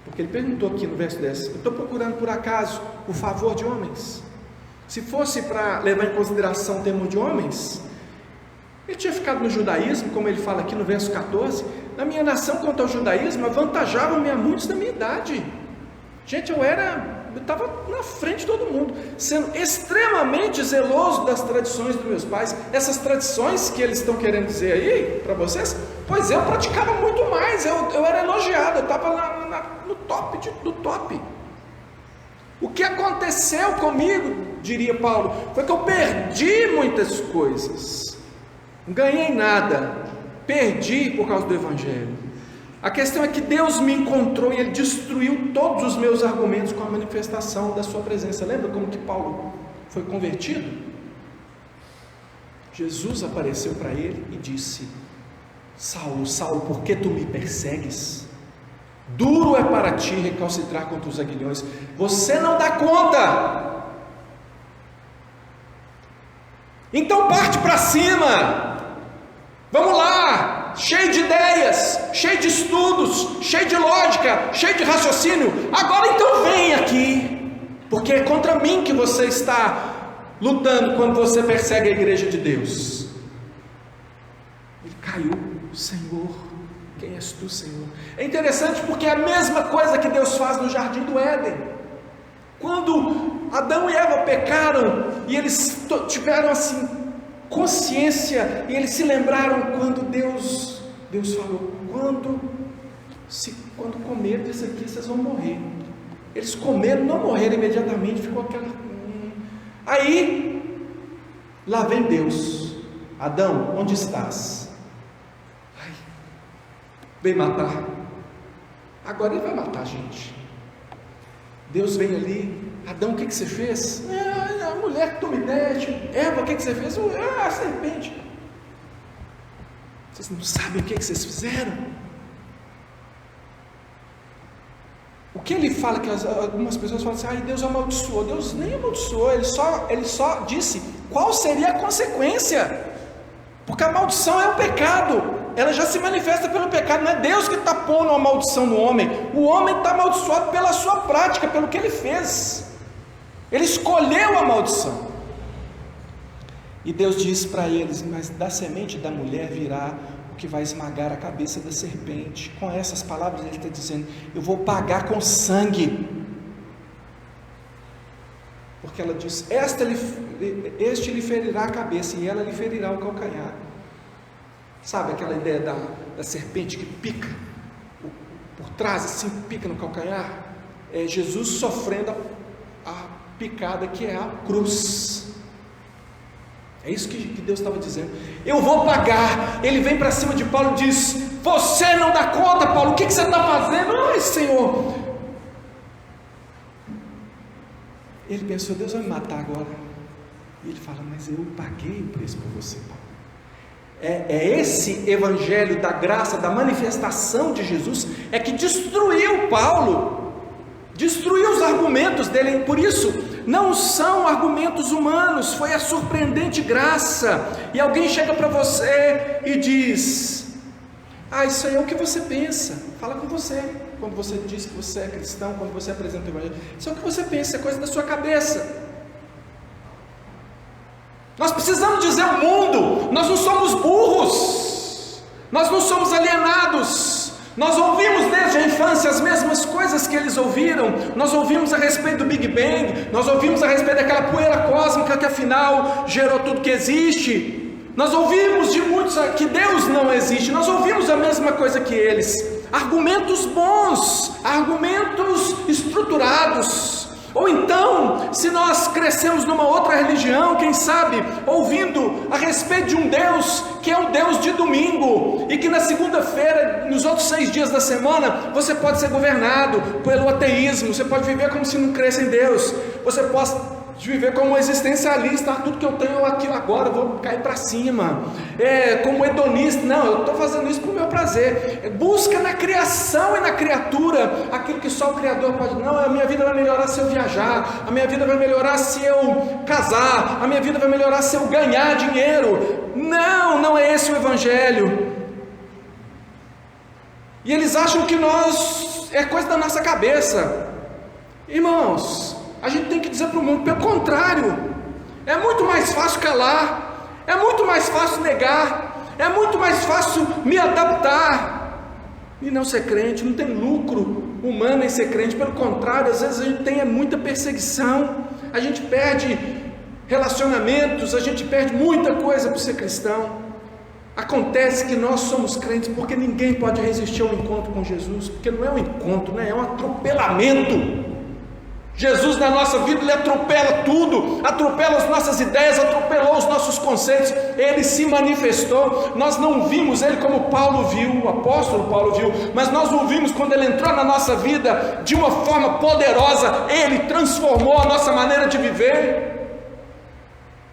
porque ele perguntou aqui no verso 10, eu estou procurando por acaso o favor de homens? Se fosse para levar em consideração o temor de homens, ele tinha ficado no judaísmo, como ele fala aqui no verso 14, na minha nação quanto ao judaísmo, avantajavam-me a muitos da minha idade. Gente, eu estava na frente de todo mundo, sendo extremamente zeloso das tradições dos meus pais. Essas tradições que eles estão querendo dizer aí para vocês, pois eu praticava muito mais, eu era elogiado, eu estava no top do top. O que aconteceu comigo, diria Paulo, foi que eu perdi muitas coisas, não ganhei nada, perdi por causa do Evangelho. A questão é que Deus me encontrou e Ele destruiu todos os meus argumentos com a manifestação da sua presença. Lembra como que Paulo foi convertido? Jesus apareceu para ele e disse: Saulo, Saulo, por que tu me persegues? Duro é para ti recalcitrar contra os aguilhões, você não dá conta. Então parte para cima, vamos lá, cheio de ideias, cheio de estudos, cheio de lógica, cheio de raciocínio. Agora então vem aqui, porque é contra mim que você está lutando quando você persegue a igreja de Deus. Ele caiu: Senhor, quem és tu, Senhor? É interessante porque é a mesma coisa que Deus faz no jardim do Éden. Quando Adão e Eva pecaram e eles tiveram assim consciência, e eles se lembraram quando Deus falou: quando comer disso aqui vocês vão morrer. Eles comeram, não morreram imediatamente, ficou aquela. Aí lá vem Deus: Adão, onde estás? Vem matar. Agora ele vai matar a gente. Deus vem ali: Adão, o que você fez? A mulher que tu me deste. Eva, o que você fez? A serpente. Vocês não sabem o que vocês fizeram? O que ele fala, que algumas pessoas falam assim: Deus amaldiçoou. Deus nem amaldiçoou, ele só disse qual seria a consequência, porque a maldição é o pecado, ela já se manifesta pelo pecado. Não é Deus que está pondo a maldição no homem, o homem está amaldiçoado pela sua prática, pelo que ele fez, ele escolheu a maldição. E Deus disse para eles: mas da semente da mulher virá o que vai esmagar a cabeça da serpente. Com essas palavras ele está dizendo: eu vou pagar com sangue, porque ela diz: este lhe ferirá a cabeça e ela lhe ferirá o calcanhar. Sabe aquela ideia da serpente que pica por trás, assim, pica no calcanhar? É Jesus sofrendo a picada que é a cruz. É isso que Deus estava dizendo: eu vou pagar. Ele vem para cima de Paulo e diz: você não dá conta, Paulo, o que você está fazendo? Ai, Senhor. Ele pensou: Deus vai me matar agora. E ele fala: mas eu paguei o preço por você, Paulo. É esse evangelho da graça, da manifestação de Jesus, é que destruiu Paulo, destruiu os argumentos dele. Por isso, não são argumentos humanos, foi a surpreendente graça. E alguém chega para você e diz: isso aí é o que você pensa. Fala com você, quando você diz que você é cristão, quando você apresenta o evangelho, isso é o que você pensa, é coisa da sua cabeça. Nós precisamos dizer ao mundo: nós não somos burros, nós não somos alienados, nós ouvimos desde a infância as mesmas coisas que eles ouviram. Nós ouvimos a respeito do Big Bang, nós ouvimos a respeito daquela poeira cósmica que afinal gerou tudo que existe, nós ouvimos de muitos que Deus não existe, nós ouvimos a mesma coisa que eles, argumentos bons, argumentos estruturados. Ou então, se nós crescemos numa outra religião, quem sabe, ouvindo a respeito de um Deus que é o Deus de domingo, e que na segunda-feira, nos outros 6 dias da semana, você pode ser governado pelo ateísmo, você pode viver como se não cresce em Deus, você pode viver como um existencialista: tudo que eu tenho aqui agora, eu vou cair para cima, como hedonista. Não, eu estou fazendo isso para o meu prazer. Busca na criação e na criatura aquilo que só o Criador pode. Não, a minha vida vai melhorar se eu viajar, a minha vida vai melhorar se eu casar, a minha vida vai melhorar se eu ganhar dinheiro. Não é esse o evangelho. E eles acham que é coisa da nossa cabeça. Irmãos, a gente tem que dizer para o mundo: pelo contrário, é muito mais fácil calar, é muito mais fácil negar, é muito mais fácil me adaptar. E não ser crente, não tem lucro humano em ser crente, pelo contrário, às vezes a gente tem muita perseguição, a gente perde relacionamentos, a gente perde muita coisa por ser cristão. Acontece que nós somos crentes porque ninguém pode resistir ao encontro com Jesus, porque não é um encontro, né? É um atropelamento. Jesus na nossa vida, Ele atropela tudo, atropela as nossas ideias, atropelou os nossos conceitos, Ele se manifestou. Nós não vimos Ele como Paulo viu, o apóstolo Paulo viu, mas nós o vimos quando Ele entrou na nossa vida de uma forma poderosa. Ele transformou a nossa maneira de viver.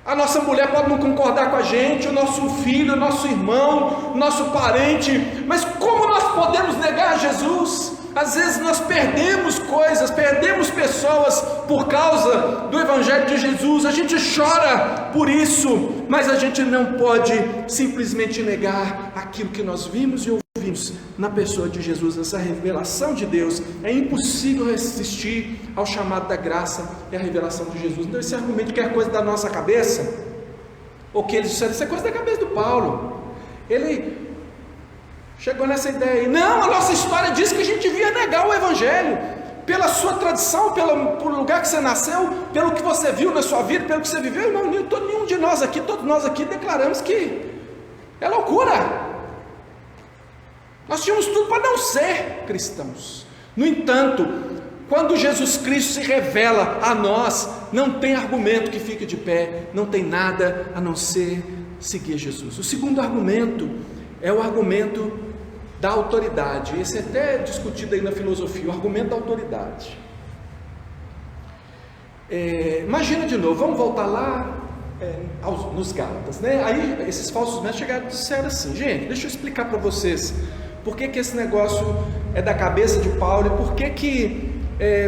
A nossa mulher pode não concordar com a gente, o nosso filho, o nosso irmão, o nosso parente, mas como nós podemos negar Jesus? Às vezes nós perdemos coisas, perdemos pessoas por causa do Evangelho de Jesus, a gente chora por isso, mas a gente não pode simplesmente negar aquilo que nós vimos e ouvimos na pessoa de Jesus, essa revelação de Deus. É impossível resistir ao chamado da graça e à revelação de Jesus. Então esse argumento que é coisa da nossa cabeça, ou que eles disseram, isso é coisa da cabeça do Paulo, ele chegou nessa ideia aí. Não, a nossa história diz que a gente devia negar o Evangelho, pela sua tradição, pelo lugar que você nasceu, pelo que você viu na sua vida, pelo que você viveu. Irmão, nenhum de nós aqui, todos nós aqui declaramos que é loucura. Nós tínhamos tudo para não ser cristãos. No entanto, quando Jesus Cristo se revela a nós, não tem argumento que fique de pé, não tem nada a não ser seguir Jesus. O segundo argumento é o argumento da autoridade. Esse é até discutido aí na filosofia, o argumento da autoridade. Imagina de novo, vamos voltar lá nos Gálatas, né? Aí esses falsos mestres chegaram e disseram assim: gente, deixa eu explicar para vocês por que esse negócio é da cabeça de Paulo e por que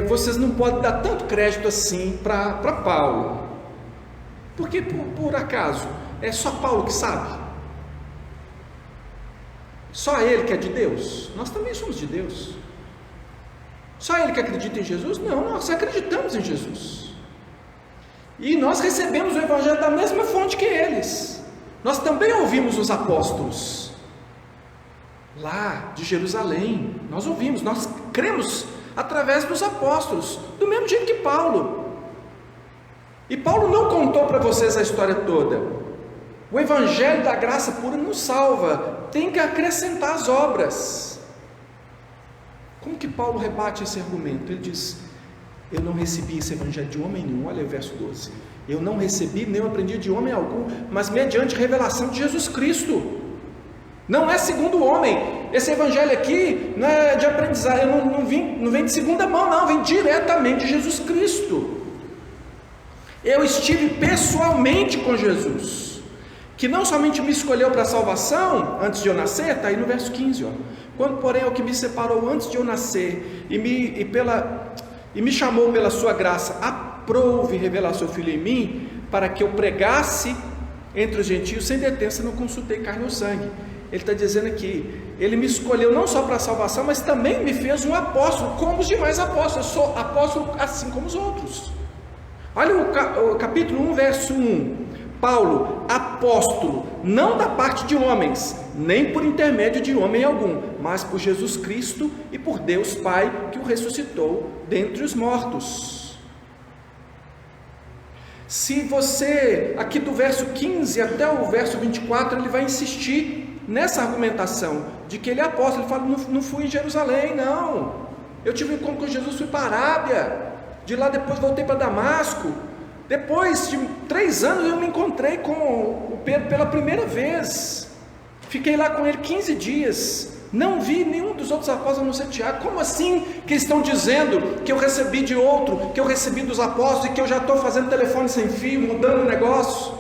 vocês não podem dar tanto crédito assim para Paulo. Porque por acaso é só Paulo que sabe? Só ele que é de Deus? Nós também somos de Deus. Só ele que acredita em Jesus? Não, nós acreditamos em Jesus. E nós recebemos o Evangelho da mesma fonte que eles. Nós também ouvimos os apóstolos lá de Jerusalém. Nós ouvimos, nós cremos através dos apóstolos, do mesmo jeito que Paulo. E Paulo não contou para vocês a história toda. O Evangelho da graça pura não salva, tem que acrescentar as obras. Como que Paulo rebate esse argumento? Ele diz: eu não recebi esse Evangelho de homem nenhum. Olha o verso 12: eu não recebi nem aprendi de homem algum, mas mediante revelação de Jesus Cristo. Não é segundo o homem. Esse Evangelho aqui não é de aprendizado, não vem de segunda mão, não, vem diretamente de Jesus Cristo. Eu estive pessoalmente com Jesus, que não somente me escolheu para a salvação antes de eu nascer, está aí no verso 15, ó. Quando porém é o que me separou antes de eu nascer e me chamou pela sua graça, aprove revelar seu Filho em mim, para que eu pregasse entre os gentios sem detença, não consultei carne ou sangue. Ele está dizendo aqui, ele me escolheu não só para a salvação, mas também me fez um apóstolo, como os demais apóstolos. Eu sou apóstolo assim como os outros. Olha o capítulo 1, verso 1. Paulo, apóstolo, não da parte de homens, nem por intermédio de homem algum, mas por Jesus Cristo e por Deus Pai, que o ressuscitou dentre os mortos. Se você, aqui do verso 15 até o verso 24, ele vai insistir nessa argumentação, de que ele é apóstolo. Ele fala, não fui em Jerusalém, não, eu tive um encontro com Jesus, fui para a Arábia, de lá depois voltei para Damasco. Depois de 3 anos eu me encontrei com o Pedro pela primeira vez, fiquei lá com ele 15 dias, não vi nenhum dos outros apóstolos a não ser Tiago. Como assim que estão dizendo que eu recebi de outro, que eu recebi dos apóstolos e que eu já estou fazendo telefone sem fio, mudando o negócio?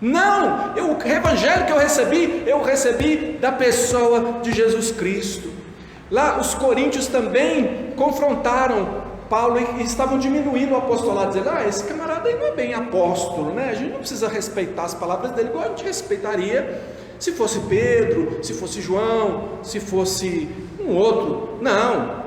Não, o evangelho que eu recebi da pessoa de Jesus Cristo. Lá os coríntios também confrontaram Paulo e estavam diminuindo o apostolado, dizendo, esse camarada aí não é bem apóstolo, né? A gente não precisa respeitar as palavras dele igual a gente respeitaria se fosse Pedro, se fosse João, se fosse um outro. Não.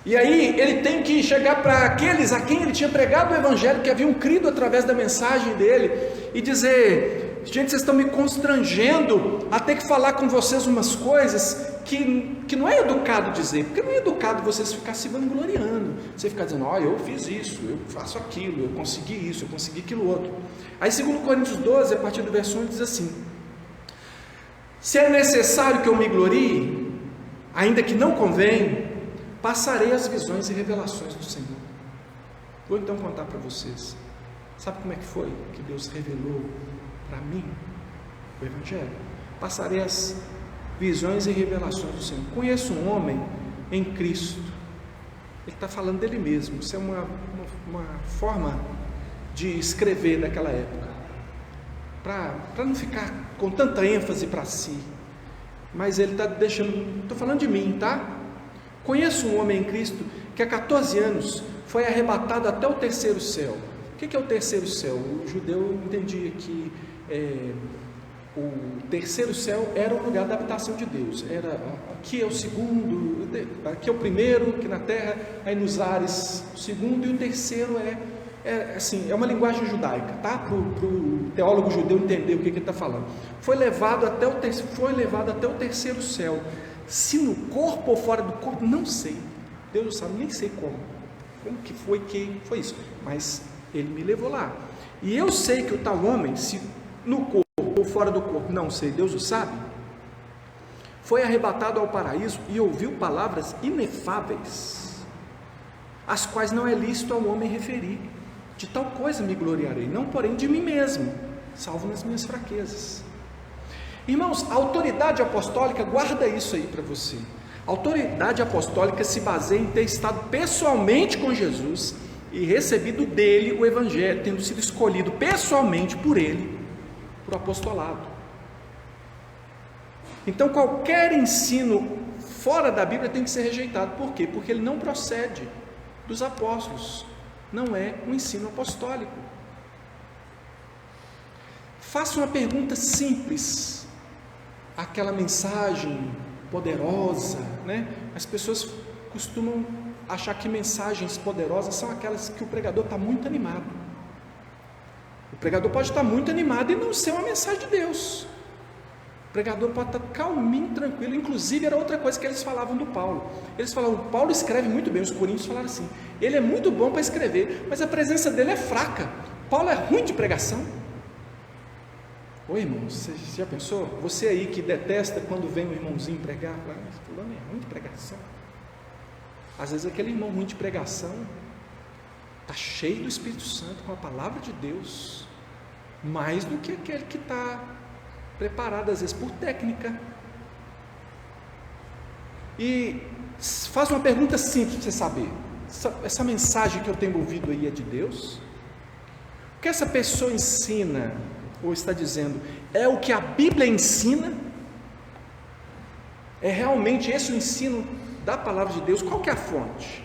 E aí ele tem que chegar para aqueles a quem ele tinha pregado o evangelho, que haviam crido através da mensagem dele, e dizer, Gente, vocês estão me constrangendo a ter que falar com vocês umas coisas que não é educado dizer, porque não é educado vocês ficar se vangloriando, você ficar dizendo, eu fiz isso, eu faço aquilo, eu consegui isso, eu consegui aquilo outro. Aí 2 Coríntios 12, a partir do verso 1, diz assim: se é necessário que eu me glorie, ainda que não convém, passarei as visões e revelações do Senhor. Vou então contar para vocês. Sabe como é que foi que Deus revelou para mim o Evangelho? Passarei as visões e revelações do Senhor. Conheço um homem em Cristo. Ele está falando dele mesmo. Isso é uma forma de escrever daquela época, para não ficar com tanta ênfase para si. Mas ele está deixando, estou falando de mim, tá? Conheço um homem em Cristo que há 14 anos foi arrebatado até o terceiro céu. O que é o terceiro céu? O judeu entendia que o terceiro céu era o lugar da habitação de Deus. Era, aqui é o segundo, aqui é o primeiro, que na terra, aí nos ares o segundo, e o terceiro é uma linguagem judaica, tá? Para o teólogo judeu entender o que ele está falando. Foi levado até o terceiro céu. Se no corpo ou fora do corpo, não sei. Deus não sabe, nem sei como que foi isso, mas ele me levou lá. E eu sei que o tal homem, se no corpo ou fora do corpo, não sei, Deus o sabe, foi arrebatado ao paraíso e ouviu palavras inefáveis, as quais não é lícito ao homem referir. De tal coisa me gloriarei, não porém de mim mesmo, salvo nas minhas fraquezas. Irmãos, a autoridade apostólica, guarda isso aí para você. A autoridade apostólica se baseia em ter estado pessoalmente com Jesus e recebido dele o Evangelho, tendo sido escolhido pessoalmente por ele, para o apostolado. Então qualquer ensino fora da Bíblia tem que ser rejeitado. Por quê? Porque ele não procede dos apóstolos, não é um ensino apostólico. Faça uma pergunta simples, aquela mensagem poderosa, né? As pessoas costumam achar que mensagens poderosas são aquelas que o pregador está muito animado. O pregador pode estar muito animado e não ser uma mensagem de Deus. O pregador pode estar calminho, tranquilo. Inclusive era outra coisa que eles falavam do Paulo. Eles falavam, Paulo escreve muito bem. Os coríntios falaram assim, ele é muito bom para escrever, mas a presença dele é fraca. Paulo é ruim de pregação. Oi, irmão, você já pensou? Você aí que detesta quando vem um irmãozinho pregar, fala, esse fulano é ruim de pregação. Às vezes aquele irmão ruim de pregação está cheio do Espírito Santo, com a palavra de Deus, mais do que aquele que está preparado às vezes por técnica. E faz uma pergunta simples para você saber, essa mensagem que eu tenho ouvido aí é de Deus? O que essa pessoa ensina ou está dizendo, é o que a Bíblia ensina? É realmente esse o ensino da palavra de Deus? Qual que é a fonte?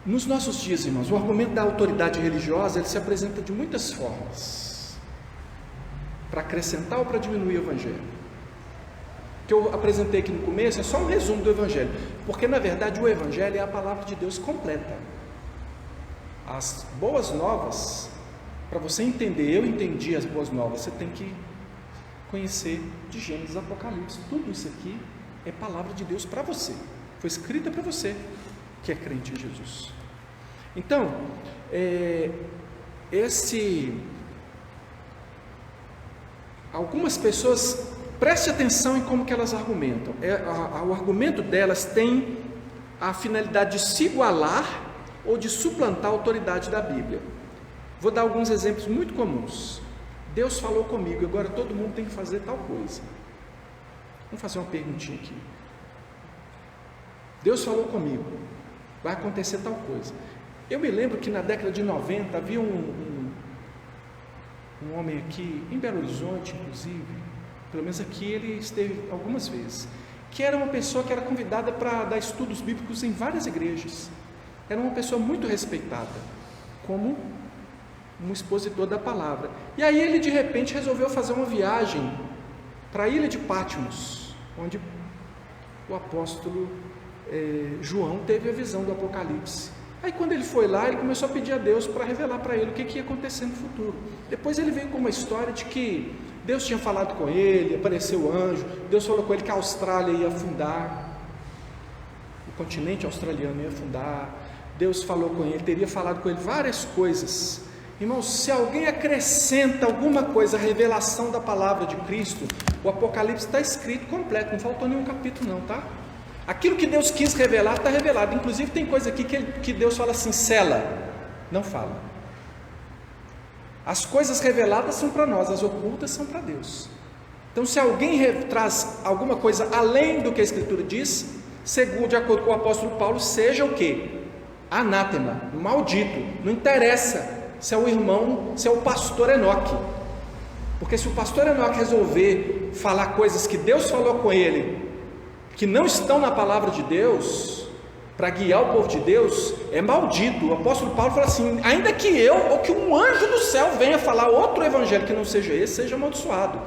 Nos nossos dias, irmãos, o argumento da autoridade religiosa, ele se apresenta de muitas formas, para acrescentar ou para diminuir o Evangelho. O que eu apresentei aqui no começo é só um resumo do Evangelho, porque na verdade o Evangelho é a palavra de Deus completa. As boas novas, para você entender, eu entendi as boas novas, você tem que conhecer de Gênesis a Apocalipse. Tudo isso aqui é palavra de Deus para você, foi escrita para você que é crente em Jesus. Então, algumas pessoas, preste atenção em como que elas argumentam. O argumento delas tem a finalidade de se igualar ou de suplantar a autoridade da Bíblia. Vou dar alguns exemplos muito comuns. Deus falou comigo, agora todo mundo tem que fazer tal coisa. Vamos fazer uma perguntinha aqui. Deus falou comigo, vai acontecer tal coisa. Eu me lembro que na década de 90 havia um homem aqui, em Belo Horizonte inclusive, pelo menos aqui ele esteve algumas vezes, que era uma pessoa que era convidada para dar estudos bíblicos em várias igrejas. Era uma pessoa muito respeitada, como um expositor da palavra. E aí ele de repente resolveu fazer uma viagem para a ilha de Patmos, onde o apóstolo João teve a visão do Apocalipse. Aí quando ele foi lá, ele começou a pedir a Deus para revelar para ele o que ia acontecer no futuro. Depois ele veio com uma história de que Deus tinha falado com ele, apareceu o anjo, Deus falou com ele que a Austrália ia afundar, o continente australiano ia afundar, Deus falou com ele, teria falado com ele várias coisas. Irmãos, se alguém acrescenta alguma coisa à revelação da palavra de Cristo, o Apocalipse está escrito completo, não faltou nenhum capítulo não, tá? Aquilo que Deus quis revelar, está revelado. Inclusive tem coisa aqui que Deus fala assim, sela, não fala. As coisas reveladas são para nós, as ocultas são para Deus. Então se alguém traz alguma coisa além do que a Escritura diz, segundo, de acordo com o apóstolo Paulo, seja o quê? Anátema, maldito. Não interessa se é o irmão, se é o pastor Enoque, porque se o pastor Enoque resolver falar coisas que Deus falou com ele, que não estão na palavra de Deus, para guiar o povo de Deus, é maldito. O apóstolo Paulo fala assim, ainda que eu, ou que um anjo do céu venha falar outro evangelho que não seja esse, seja amaldiçoado.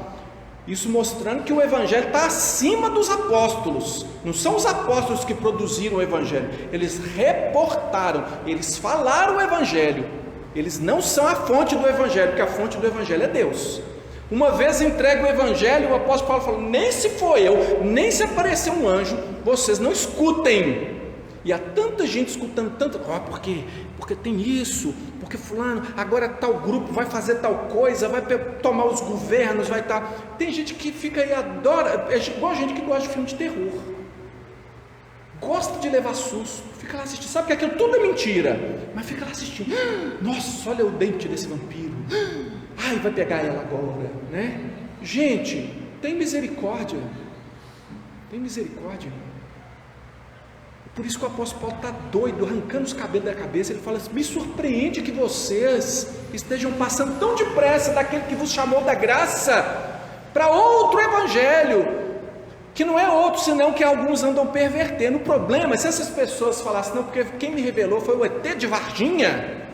Isso mostrando que o evangelho está acima dos apóstolos. Não são os apóstolos que produziram o evangelho, eles reportaram, eles falaram o evangelho. Eles não são a fonte do evangelho, porque a fonte do evangelho é Deus. Uma vez entregue o evangelho, o apóstolo Paulo falou, nem se for eu, nem se aparecer um anjo, vocês não escutem. E há tanta gente escutando tanto, por quê? Porque tem isso, porque fulano, agora tal grupo vai fazer tal coisa, vai tomar os governos, vai estar... Tem gente que fica aí, adora, é igual gente que gosta de filme de terror, gosta de levar susto, fica lá assistindo, sabe que aquilo tudo é mentira, mas fica lá assistindo, nossa, olha o dente desse vampiro, ai, vai pegar ela agora, né? Gente, tem misericórdia, por isso que o apóstolo Paulo está doido, arrancando os cabelos da cabeça. Ele fala assim, me surpreende que vocês estejam passando tão depressa daquele que vos chamou da graça para outro evangelho, que não é outro senão que alguns andam pervertendo. O problema é se essas pessoas falassem, não, porque quem me revelou foi o ET de Varginha.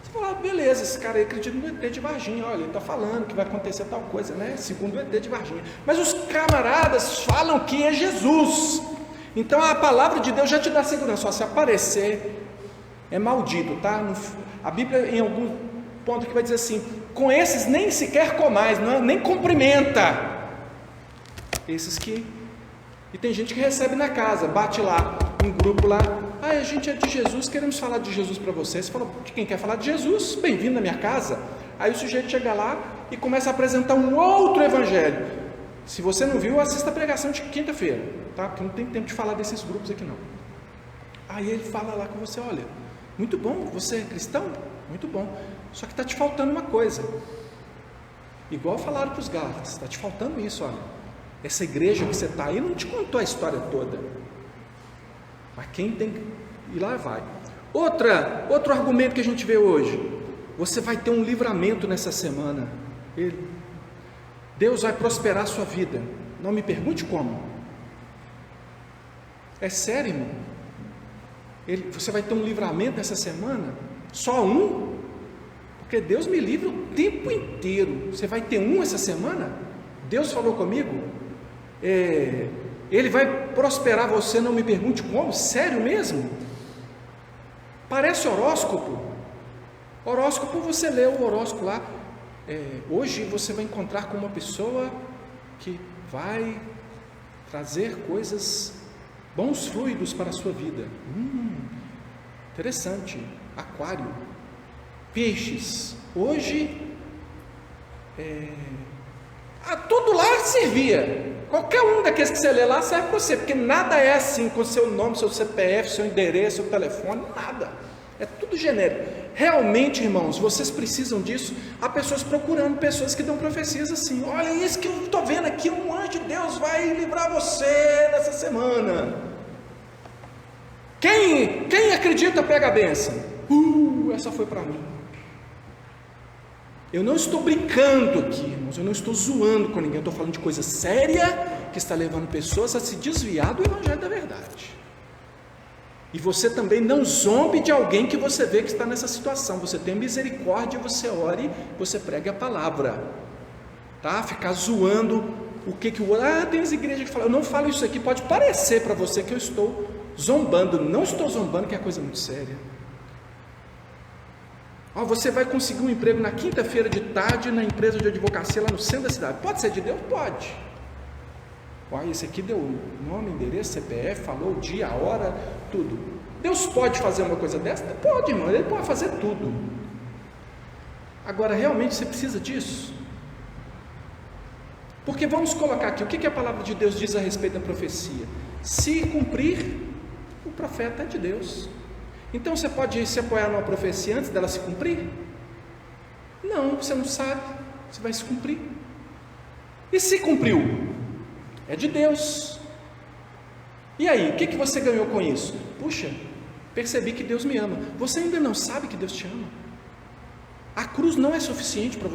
Você fala, beleza, esse cara aí acredita no ET de Varginha, olha, ele está falando que vai acontecer tal coisa, né, segundo o ET de Varginha. Mas os camaradas falam que é Jesus. Então a palavra de Deus já te dá segurança, se aparecer é maldito, tá? A Bíblia em algum ponto que vai dizer assim, com esses nem sequer comais, não é? Nem cumprimenta, esses que... E tem gente que recebe na casa, bate lá, um grupo lá, a gente é de Jesus, queremos falar de Jesus para vocês. Você fala, de quem quer falar de Jesus, bem-vindo na minha casa. Aí o sujeito chega lá e começa a apresentar um outro evangelho. Se você não viu, assista a pregação de quinta-feira, tá? Porque não tem tempo de falar desses grupos aqui não. Aí ele fala lá com você, olha, muito bom, você é cristão? Muito bom, só que está te faltando uma coisa, igual falaram para os Gálatas, está te faltando isso, olha, essa igreja que você está aí não te contou a história toda, mas quem tem que ir lá vai. Outro argumento que a gente vê hoje, você vai ter um livramento nessa semana, Deus vai prosperar a sua vida, não me pergunte como, é sério, irmão, você vai ter um livramento nessa semana, só um, porque Deus me livra o tempo inteiro, você vai ter um essa semana, Deus falou comigo, Ele vai prosperar você, não me pergunte como, sério mesmo, parece horóscopo, você lê o horóscopo lá, hoje você vai encontrar com uma pessoa que vai trazer coisas, bons fluidos para a sua vida. Interessante. Aquário, peixes. Hoje, tudo lá servia. Qualquer um daqueles que você lê lá serve para você, porque nada é assim com seu nome, seu CPF, seu endereço, seu telefone, nada. É tudo genérico. Realmente, irmãos, vocês precisam disso. Há pessoas procurando, pessoas que dão profecias assim, olha isso que eu estou vendo aqui, um anjo de Deus vai livrar você nessa semana. Quem acredita pega a bênção. Essa foi para mim. Eu não estou brincando aqui, irmãos, eu não estou zoando com ninguém, eu estou falando de coisa séria, que está levando pessoas a se desviar do evangelho da verdade. E você também não zombe de alguém que você vê que está nessa situação. Você tem misericórdia, você ore, você pregue a palavra, tá? Ficar zoando o que o outro, tem as igrejas que falam, eu não falo isso aqui, pode parecer para você que eu estou zombando, não estou zombando, que é coisa muito séria. Você vai conseguir um emprego na quinta-feira de tarde na empresa de advocacia lá no centro da cidade. Pode ser de Deus? Pode. Esse aqui deu nome, endereço, CPF, falou o dia, a hora, tudo. Deus pode fazer uma coisa dessa? Pode, irmão, Ele pode fazer tudo. Agora, realmente você precisa disso? Porque vamos colocar aqui, o que a palavra de Deus diz a respeito da profecia? Se cumprir, o profeta é de Deus. Então você pode se apoiar numa profecia antes dela se cumprir? Não, você não sabe se vai se cumprir. E se cumpriu? É de Deus. E aí, o que você ganhou com isso? Puxa, percebi que Deus me ama. Você ainda não sabe que Deus te ama. A cruz não é suficiente para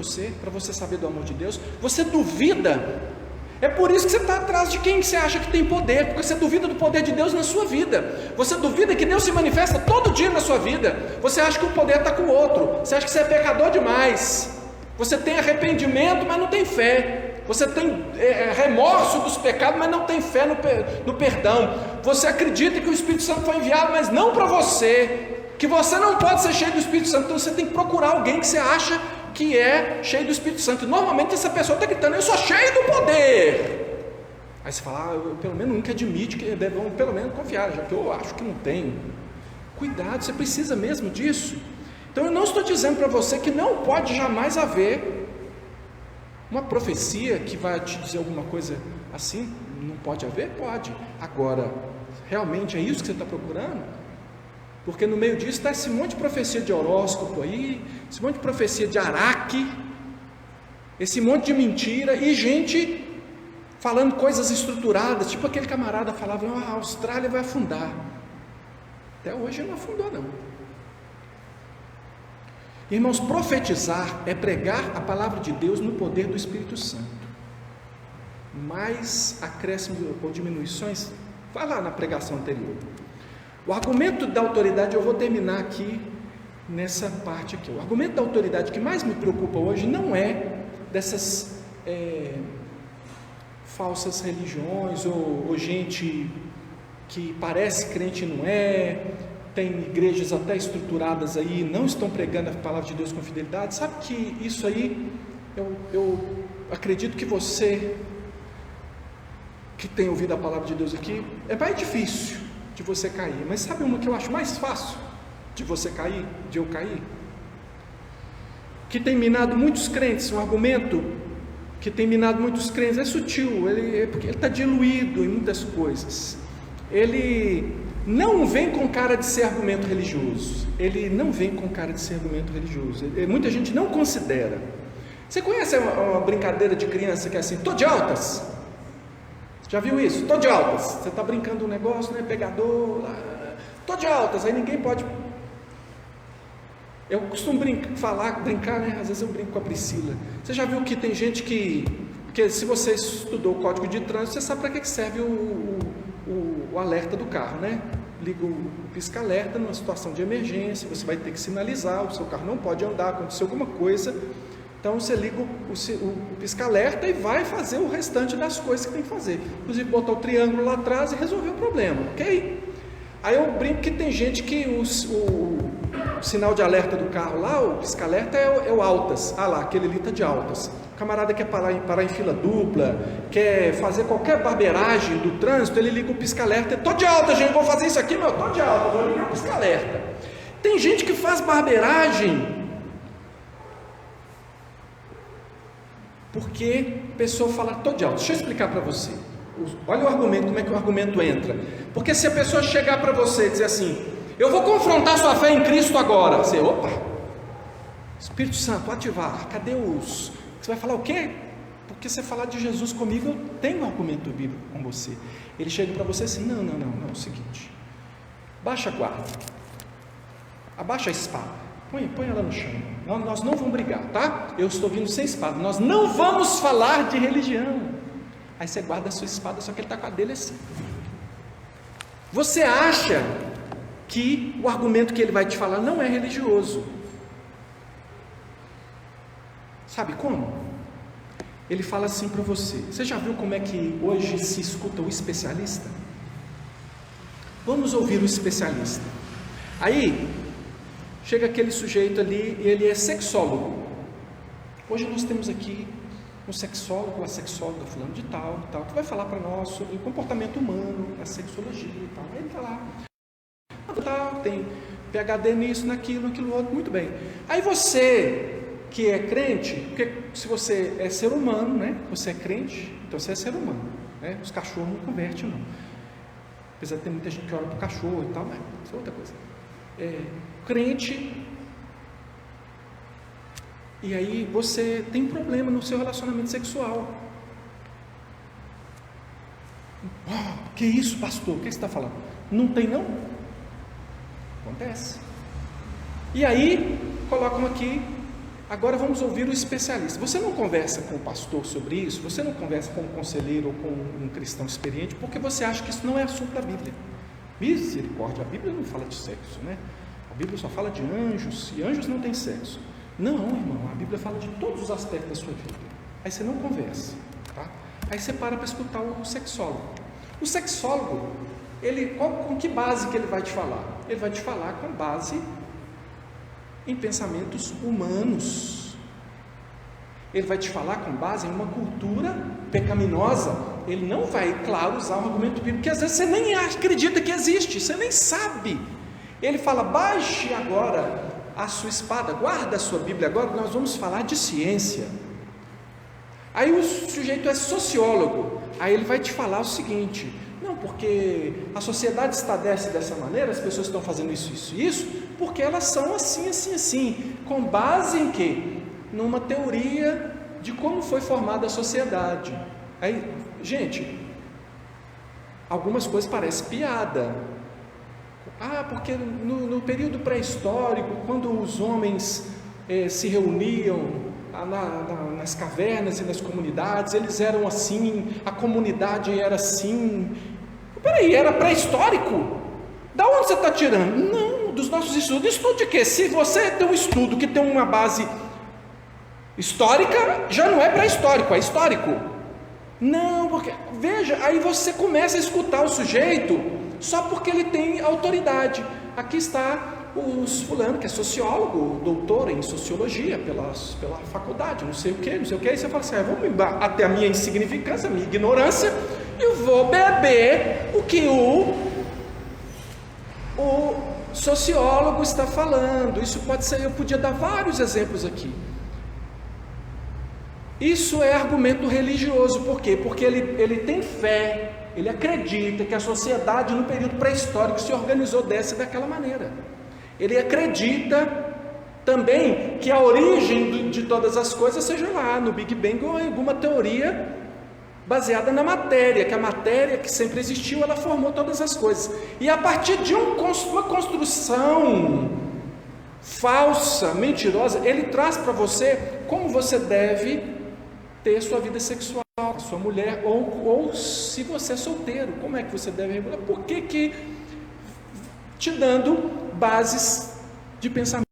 você saber do amor de Deus. Você duvida. É por isso que você está atrás de quem você acha que tem poder, porque você duvida do poder de Deus na sua vida. Você duvida que Deus se manifesta todo dia na sua vida. Você acha que o poder está com o outro. Você acha que você é pecador demais. Você tem arrependimento, mas não tem fé. Você tem remorso dos pecados, mas não tem fé no perdão. Você acredita que o Espírito Santo foi enviado, mas não para você. Que você não pode ser cheio do Espírito Santo. Então você tem que procurar alguém que você acha que é cheio do Espírito Santo. Normalmente essa pessoa está gritando: eu sou cheio do poder. Aí você fala: eu pelo menos nunca admite que devemos pelo menos confiar, já que eu acho que não tenho. Cuidado, você precisa mesmo disso. Então eu não estou dizendo para você que não pode jamais haver uma profecia que vai te dizer alguma coisa assim. Não pode haver? Pode. Agora, realmente é isso que você está procurando? Porque no meio disso está esse monte de profecia de horóscopo aí, esse monte de profecia de araque, esse monte de mentira, e gente falando coisas estruturadas, tipo aquele camarada falava: a Austrália vai afundar. Até hoje não afundou não. Irmãos, profetizar é pregar a palavra de Deus no poder do Espírito Santo. Mais acréscimos ou diminuições, vai lá na pregação anterior. O argumento da autoridade, eu vou terminar aqui nessa parte aqui. O argumento da autoridade que mais me preocupa hoje não é dessas falsas religiões ou gente que parece crente e não é. Tem igrejas até estruturadas aí, não estão pregando a palavra de Deus com fidelidade. Sabe que isso aí, eu acredito que você que tem ouvido a palavra de Deus aqui, é mais difícil de você cair. Mas sabe uma que eu acho mais fácil de você cair, de eu cair? Que tem minado muitos crentes, um argumento que tem minado muitos crentes, é sutil, porque ele está diluído em muitas coisas. Ele não vem com cara de ser argumento religioso. Ele não vem com cara de ser argumento religioso. Muita gente não considera. Você conhece uma brincadeira de criança que é assim: tô de altas? Já viu isso? Tô de altas. Você está brincando um negócio, né? Pegador, tô de altas. Aí ninguém pode. Eu costumo brincar, né? Às vezes eu brinco com a Priscila. Você já viu que tem gente porque se você estudou o código de trânsito, você sabe para que serve o alerta do carro, né? Liga o pisca-alerta numa situação de emergência, você vai ter que sinalizar, o seu carro não pode andar, aconteceu alguma coisa, então você liga o pisca-alerta e vai fazer o restante das coisas que tem que fazer, inclusive botar o triângulo lá atrás e resolver o problema, ok? Aí eu brinco que tem gente que o sinal de alerta do carro lá, o pisca-alerta é o altas, lá, aquele ali está de altas. O camarada quer parar em fila dupla, quer fazer qualquer barbeiragem do trânsito, ele liga o pisca-alerta: tô de alta, gente, vou fazer isso aqui, meu, tô de alta, vou ligar o pisca-alerta. Tem gente que faz barbeiragem porque a pessoa fala: tô de alta. Deixa eu explicar para você. Olha o argumento, como é que o argumento entra. Porque se a pessoa chegar para você e dizer assim: eu vou confrontar sua fé em Cristo agora, você, opa, Espírito Santo, ativar, cadê os... Você vai falar o quê? Porque você falar de Jesus comigo, eu tenho um argumento bíblico com você. Ele chega para você assim: não, é o seguinte, baixa a guarda, abaixa a espada, põe ela no chão, nós não vamos brigar, tá? Eu estou vindo sem espada, nós não vamos falar de religião. Aí você guarda a sua espada, só que ele está com a dele assim. Você acha que o argumento que ele vai te falar não é religioso. Sabe como? Ele fala assim para você: você já viu como é que hoje se escuta o especialista? Vamos ouvir o especialista. Aí, chega aquele sujeito ali e ele é sexólogo. Hoje nós temos aqui um sexólogo, a sexóloga fulano de tal, que vai falar para nós sobre o comportamento humano, a sexologia e tal. Aí ele está lá, tem PhD nisso, naquilo outro, muito bem. Aí você que é crente, porque se você é ser humano, né? Você é crente, então você é ser humano, né? Os cachorros não convertem, não. Apesar de ter muita gente que ora para o cachorro e tal, mas isso é outra coisa. Crente, e aí você tem problema no seu relacionamento sexual. Que isso, pastor? O que você está falando? Não tem, não? Acontece. E aí, colocam aqui, agora vamos ouvir o especialista. Você não conversa com o pastor sobre isso, você não conversa com um conselheiro ou com um cristão experiente, porque você acha que isso não é assunto da Bíblia. Misericórdia, a Bíblia não fala de sexo, né? A Bíblia só fala de anjos, e anjos não têm sexo. Não, irmão, a Bíblia fala de todos os aspectos da sua vida. Aí você não conversa, tá? Aí você para escutar o sexólogo. O sexólogo, com que base que ele vai te falar? Ele vai te falar com base em pensamentos humanos. Ele vai te falar com base em uma cultura pecaminosa. Ele não vai, claro, usar um argumento bíblico, que às vezes você nem acredita que existe, você nem sabe. Ele fala, baixe agora a sua espada, guarda a sua Bíblia, agora nós vamos falar de ciência. Aí o sujeito é sociólogo, aí ele vai te falar o seguinte, não, porque a sociedade está dessa maneira, as pessoas estão fazendo isso, porque elas são assim, com base em quê? Numa teoria de como foi formada a sociedade. Aí, gente, algumas coisas parecem piada. Porque no período pré-histórico, quando os homens se reuniam nas cavernas e nas comunidades, eles eram assim, a comunidade era assim. Peraí, era pré-histórico? Da onde você está tirando? Não, dos nossos estudos. Estudo de quê? Se você tem um estudo que tem uma base histórica, já não é pré-histórico, é histórico. Não, porque, veja, aí você começa a escutar o sujeito só porque ele tem autoridade. Aqui está o fulano, que é sociólogo, doutor em sociologia pela faculdade, não sei o que, aí você fala assim, vou me até a minha insignificância, a minha ignorância, e vou beber o que o sociólogo está falando. Isso pode ser, eu podia dar vários exemplos aqui. Isso é argumento religioso, por quê? Porque ele tem fé, ele acredita que a sociedade no período pré-histórico se organizou dessa e daquela maneira. Ele acredita também que a origem de todas as coisas seja lá no Big Bang ou em alguma teoria baseada na matéria, que a matéria que sempre existiu, ela formou todas as coisas. E a partir de uma construção falsa, mentirosa, ele traz para você como você deve ter sua vida sexual, a sua mulher, ou se você é solteiro, como é que você deve regular, por que te dando bases de pensamentos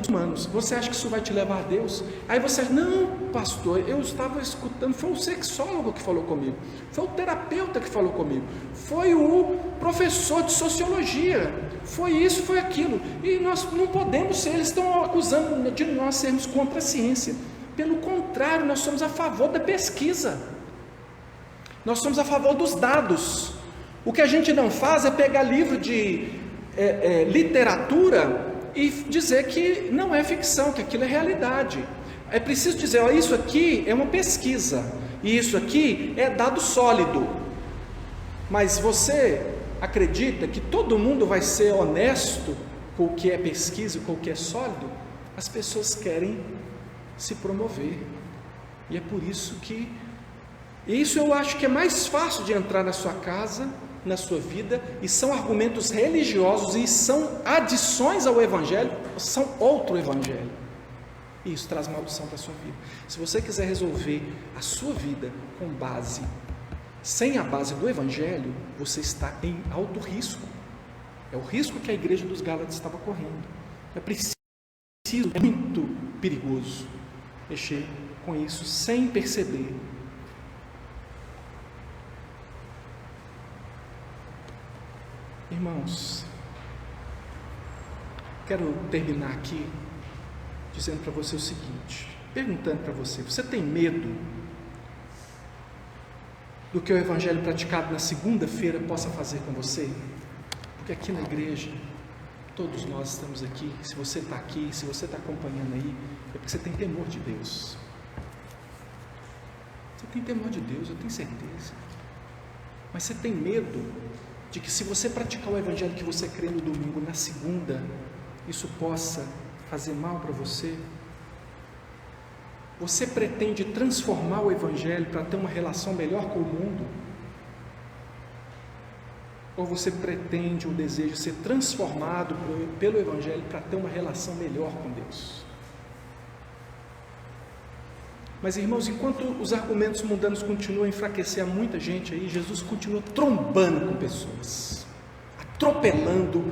humanos. Você acha que isso vai te levar a Deus? Aí você acha, não, pastor, eu estava escutando, foi o sexólogo que falou comigo, foi o terapeuta que falou comigo, foi o professor de sociologia, foi isso, foi aquilo, e nós não podemos ser, eles estão acusando de nós sermos contra a ciência. Pelo contrário, nós somos a favor da pesquisa, nós somos a favor dos dados. O que a gente não faz é pegar livro de literatura e dizer que não é ficção, que aquilo é realidade. É preciso dizer, isso aqui é uma pesquisa, e isso aqui é dado sólido. Mas você acredita que todo mundo vai ser honesto com o que é pesquisa, com o que é sólido? As pessoas querem se promover, e é por isso que isso eu acho que é mais fácil de entrar na sua casa, na sua vida, e são argumentos religiosos, e são adições ao Evangelho, são outro Evangelho, e isso traz maldição para a sua vida. Se você quiser resolver a sua vida com base, sem a base do Evangelho, você está em alto risco. É o risco que a igreja dos Gálatas estava correndo. É preciso, é muito perigoso mexer com isso sem perceber. Irmãos, quero terminar aqui dizendo para você o seguinte, perguntando para você: você tem medo do que o evangelho praticado na segunda-feira possa fazer com você? Porque aqui na igreja, todos nós estamos aqui. Se você está aqui, se você está acompanhando aí, é porque você tem temor de Deus. Você tem temor de Deus, eu tenho certeza. Mas você tem medo de que, se você praticar o evangelho que você crê no domingo, na segunda, isso possa fazer mal para você? Você pretende transformar o evangelho para ter uma relação melhor com o mundo? Ou você pretende ou deseja ser transformado pelo evangelho para ter uma relação melhor com Deus? Mas, irmãos, enquanto os argumentos mundanos continuam a enfraquecer a muita gente aí, Jesus continua trombando com pessoas, atropelando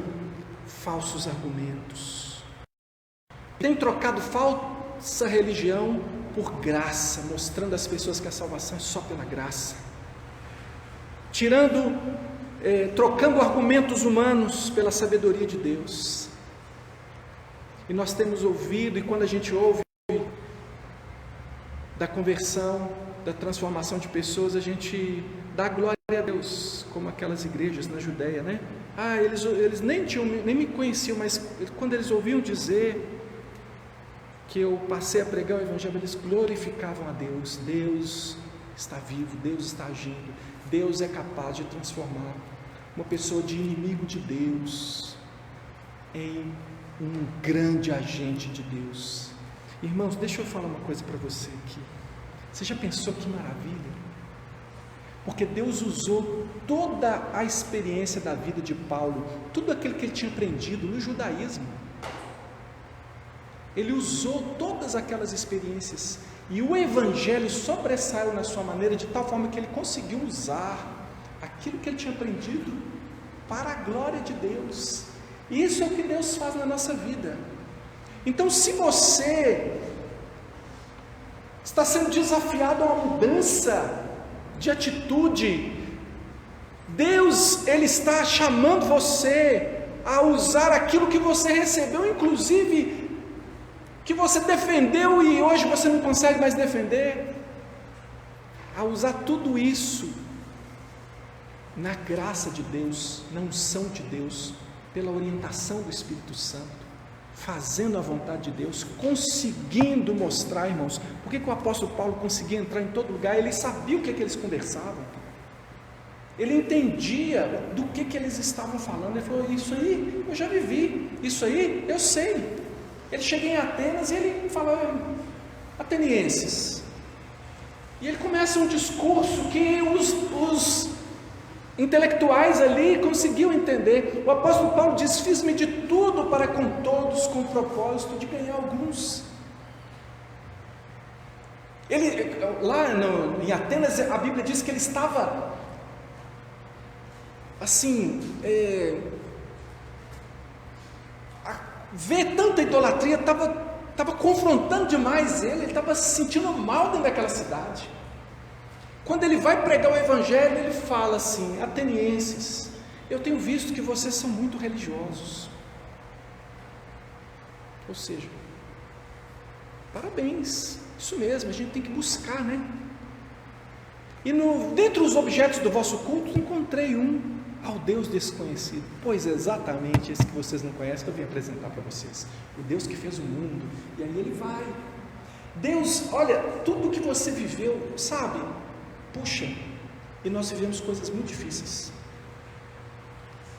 falsos argumentos. Tem trocado falsa religião por graça, mostrando às pessoas que a salvação é só pela graça, trocando argumentos humanos pela sabedoria de Deus. E nós temos ouvido, e quando a gente ouve da conversão, da transformação de pessoas, a gente dá glória a Deus, como aquelas igrejas na Judéia, né? Eles nem me conheciam, mas quando eles ouviam dizer que eu passei a pregar o evangelho, eles glorificavam a Deus. Deus está vivo, Deus está agindo, Deus é capaz de transformar uma pessoa de inimigo de Deus em um grande agente de Deus. Irmãos, deixa eu falar uma coisa para você aqui. Você já pensou que maravilha? Porque Deus usou toda a experiência da vida de Paulo, tudo aquilo que ele tinha aprendido no judaísmo. Ele usou todas aquelas experiências, e o evangelho sobressaiu na sua maneira, de tal forma que ele conseguiu usar aquilo que ele tinha aprendido para a glória de Deus. E isso é o que Deus faz na nossa vida. Então, se você está sendo desafiado a uma mudança de atitude, Deus, Ele está chamando você a usar aquilo que você recebeu, inclusive que você defendeu e hoje você não consegue mais defender, a usar tudo isso na graça de Deus, na unção de Deus, pela orientação do Espírito Santo, fazendo a vontade de Deus, conseguindo mostrar, irmãos, por que o apóstolo Paulo conseguia entrar em todo lugar? Ele sabia o que eles conversavam, ele entendia do que eles estavam falando. Ele falou: isso aí eu já vivi, isso aí eu sei. Ele chega em Atenas e ele fala: atenienses, e ele começa um discurso que os intelectuais ali conseguiam entender. O apóstolo Paulo diz: fiz-me de tudo para com todos, com o propósito de ganhar alguns. Ele, lá em Atenas, a Bíblia diz que ele estava assim, ver tanta idolatria, estava confrontando demais ele estava se sentindo mal dentro daquela cidade. Quando ele vai pregar o evangelho, ele fala assim: atenienses, eu tenho visto que vocês são muito religiosos. Ou seja, parabéns, isso mesmo, a gente tem que buscar, né? E dentre os objetos do vosso culto, encontrei um ao Deus desconhecido. Pois é, exatamente esse que vocês não conhecem que eu vim apresentar para vocês. O Deus que fez o mundo. E aí ele vai. Deus, olha, tudo que você viveu, sabe? Puxa, e nós vivemos coisas muito difíceis.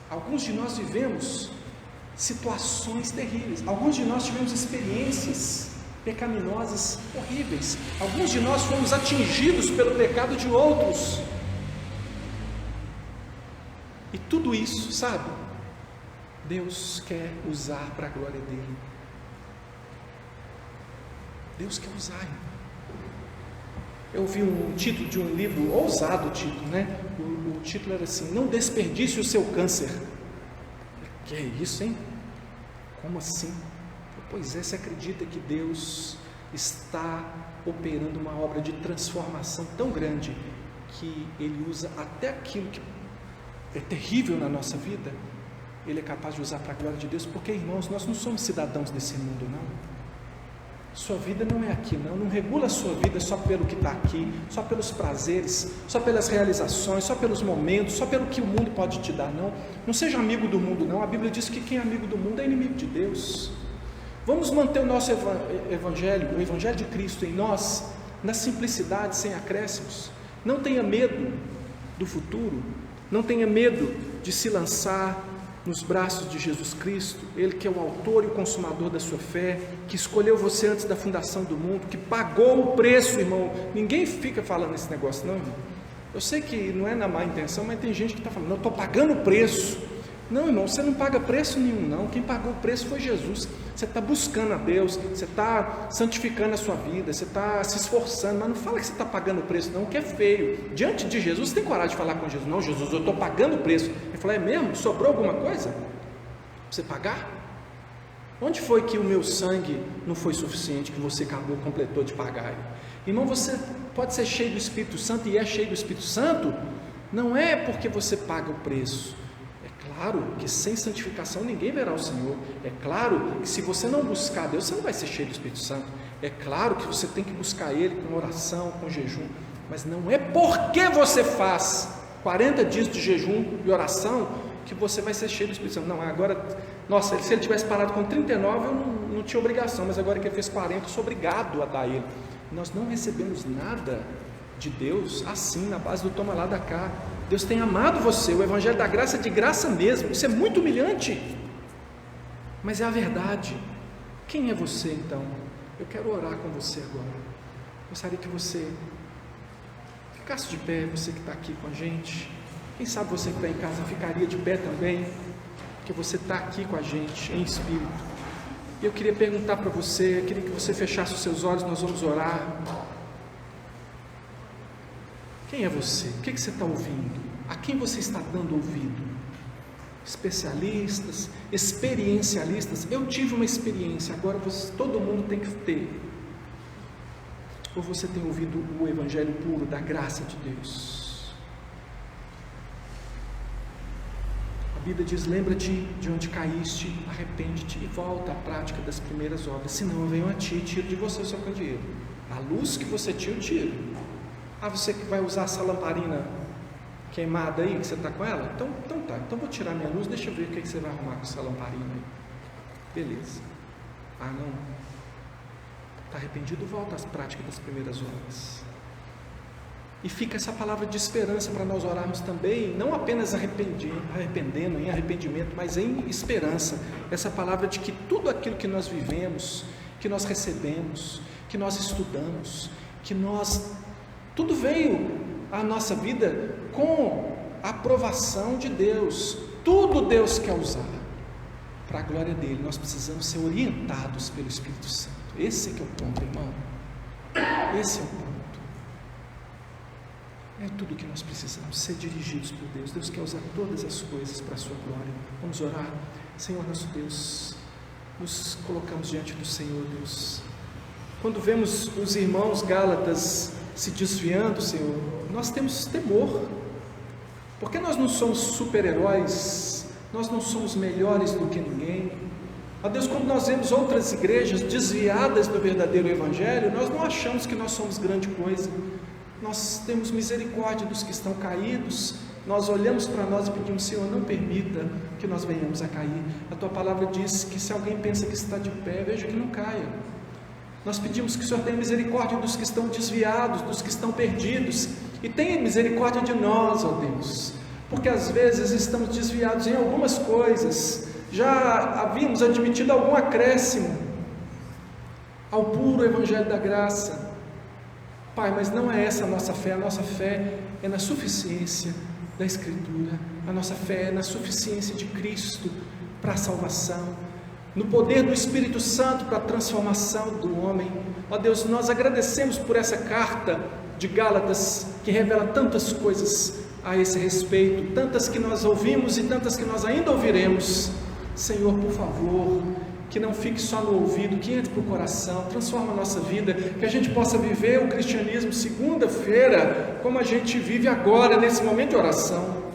Alguns de nós vivemos situações terríveis. Alguns de nós tivemos experiências pecaminosas horríveis. Alguns de nós fomos atingidos pelo pecado de outros. E tudo isso, sabe, Deus quer usar para a glória dele. Deus quer usar. Eu vi um título de um livro, ousado o título, né? O título era assim: não desperdice o seu câncer. Que é isso, hein? Como assim? Pois é, você acredita que Deus está operando uma obra de transformação tão grande que Ele usa até aquilo que é terrível na nossa vida Ele é capaz de usar para a glória de Deus, porque, irmãos, nós não somos cidadãos desse mundo, não. Sua vida não é aqui, não regula a sua vida só pelo que está aqui, só pelos prazeres, só pelas realizações, só pelos momentos, só pelo que o mundo pode te dar, não. Não seja amigo do mundo, não. A Bíblia diz que quem é amigo do mundo é inimigo de Deus. Vamos manter o nosso evangelho, o evangelho de Cristo em nós, na simplicidade, sem acréscimos. Não tenha medo do futuro, não tenha medo de se lançar nos braços de Jesus Cristo, Ele que é o autor e o consumador da sua fé, que escolheu você antes da fundação do mundo, que pagou o preço, irmão. Ninguém fica falando esse negócio, não, irmão. Eu sei que não é na má intenção, mas tem gente que está falando, não, eu estou pagando o preço. Não, irmão, você não paga preço nenhum, não. Quem pagou o preço foi Jesus. Você está buscando a Deus, você está santificando a sua vida, você está se esforçando, mas não fala que você está pagando o preço, não, que é feio. Diante de Jesus, você tem coragem de falar com Jesus, não, Jesus, eu estou pagando o preço. Ele falou, é mesmo? Sobrou alguma coisa para você pagar? Onde foi que o meu sangue não foi suficiente, que você acabou, completou de pagar? Irmão, você pode ser cheio do Espírito Santo e é cheio do Espírito Santo, não é porque você paga o preço. Claro que sem santificação ninguém verá o Senhor. É claro que se você não buscar Deus, você não vai ser cheio do Espírito Santo. É claro que você tem que buscar Ele com oração, com jejum. Mas não é porque você faz 40 dias de jejum e oração que você vai ser cheio do Espírito Santo. Não, agora, nossa, se ele tivesse parado com 39, eu não tinha obrigação. Mas agora que ele fez 40, eu sou obrigado a dar ele. Nós não recebemos nada de Deus assim, na base do toma lá da cá. Deus tem amado você, o Evangelho da graça é de graça mesmo. Isso é muito humilhante, mas é a verdade. Quem é você então? Eu quero orar com você agora. Gostaria que você ficasse de pé, você que está aqui com a gente. Quem sabe você que está em casa ficaria de pé também, porque você está aqui com a gente em espírito. E eu queria perguntar para você, eu queria que você fechasse os seus olhos, nós vamos orar. Quem é você? O que você está ouvindo? A quem você está dando ouvido? Especialistas, experiencialistas? Eu tive uma experiência, agora todo mundo tem que ter. Ou você tem ouvido o Evangelho puro da graça de Deus? A Bíblia diz, lembra-te de onde caíste, arrepende-te e volta à prática das primeiras obras, senão eu venho a ti e tiro de você o seu candeeiro. A luz que você tinha, eu tiro. Ah, você que vai usar essa lamparina queimada aí, que você está com ela? Então tá, então vou tirar minha luz, deixa eu ver o que você vai arrumar com essa lamparina aí. Beleza. Ah, não. Está arrependido, volta às práticas das primeiras obras. E fica essa palavra de esperança para nós orarmos também, não apenas arrependendo, em arrependimento, mas em esperança. Essa palavra de que tudo aquilo que nós vivemos, que nós recebemos, que nós estudamos, tudo veio à nossa vida com a aprovação de Deus. Tudo Deus quer usar para a glória dele. Nós precisamos ser orientados pelo Espírito Santo. Esse é que é o ponto, irmão. Esse é o ponto. É tudo que nós precisamos, ser dirigidos por Deus. Deus quer usar todas as coisas para a sua glória. Vamos orar. Senhor nosso Deus, nos colocamos diante do Senhor, Deus. Quando vemos os irmãos gálatas se desviando, Senhor, nós temos temor, porque nós não somos super-heróis, nós não somos melhores do que ninguém. Ó Deus, quando nós vemos outras igrejas desviadas do verdadeiro Evangelho, nós não achamos que nós somos grande coisa. Nós temos misericórdia dos que estão caídos, nós olhamos para nós e pedimos, Senhor, não permita que nós venhamos a cair. A Tua palavra diz que se alguém pensa que está de pé, veja que não caia. Nós pedimos que o Senhor tenha misericórdia dos que estão desviados, dos que estão perdidos, e tenha misericórdia de nós, ó Deus, porque às vezes estamos desviados em algumas coisas, já havíamos admitido algum acréscimo ao puro Evangelho da graça, Pai, mas não é essa a nossa fé é na suficiência da Escritura, a nossa fé é na suficiência de Cristo para a salvação, no poder do Espírito Santo para a transformação do homem. Ó Deus, nós agradecemos por essa carta de Gálatas, que revela tantas coisas a esse respeito, tantas que nós ouvimos e tantas que nós ainda ouviremos. Senhor, por favor, que não fique só no ouvido, que entre para o coração, transforma a nossa vida, que a gente possa viver o cristianismo segunda-feira, como a gente vive agora, nesse momento de oração.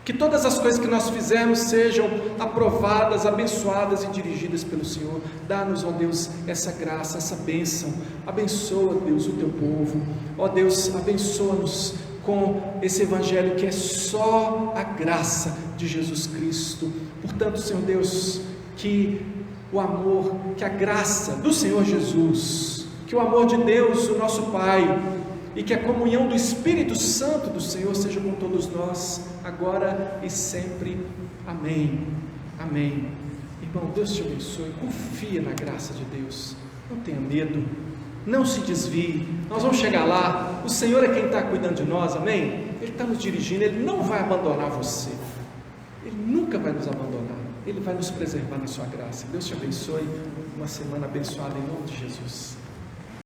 Que todas as coisas que nós fizermos sejam aprovadas, abençoadas e dirigidas pelo Senhor. Dá-nos, ó Deus, essa graça, essa bênção. Abençoa, Deus, o teu povo. Ó Deus, abençoa-nos com esse evangelho que é só a graça de Jesus Cristo. Portanto, Senhor Deus, que o amor, que a graça do Senhor Jesus, que o amor de Deus, o nosso Pai, e que a comunhão do Espírito Santo do Senhor seja com todos nós, agora e sempre. Amém. Amém. Irmão, Deus te abençoe. Confia na graça de Deus. Não tenha medo. Não se desvie. Nós vamos chegar lá. O Senhor é quem está cuidando de nós. Amém? Ele está nos dirigindo. Ele não vai abandonar você. Ele nunca vai nos abandonar. Ele vai nos preservar na sua graça. Deus te abençoe. Uma semana abençoada em nome de Jesus.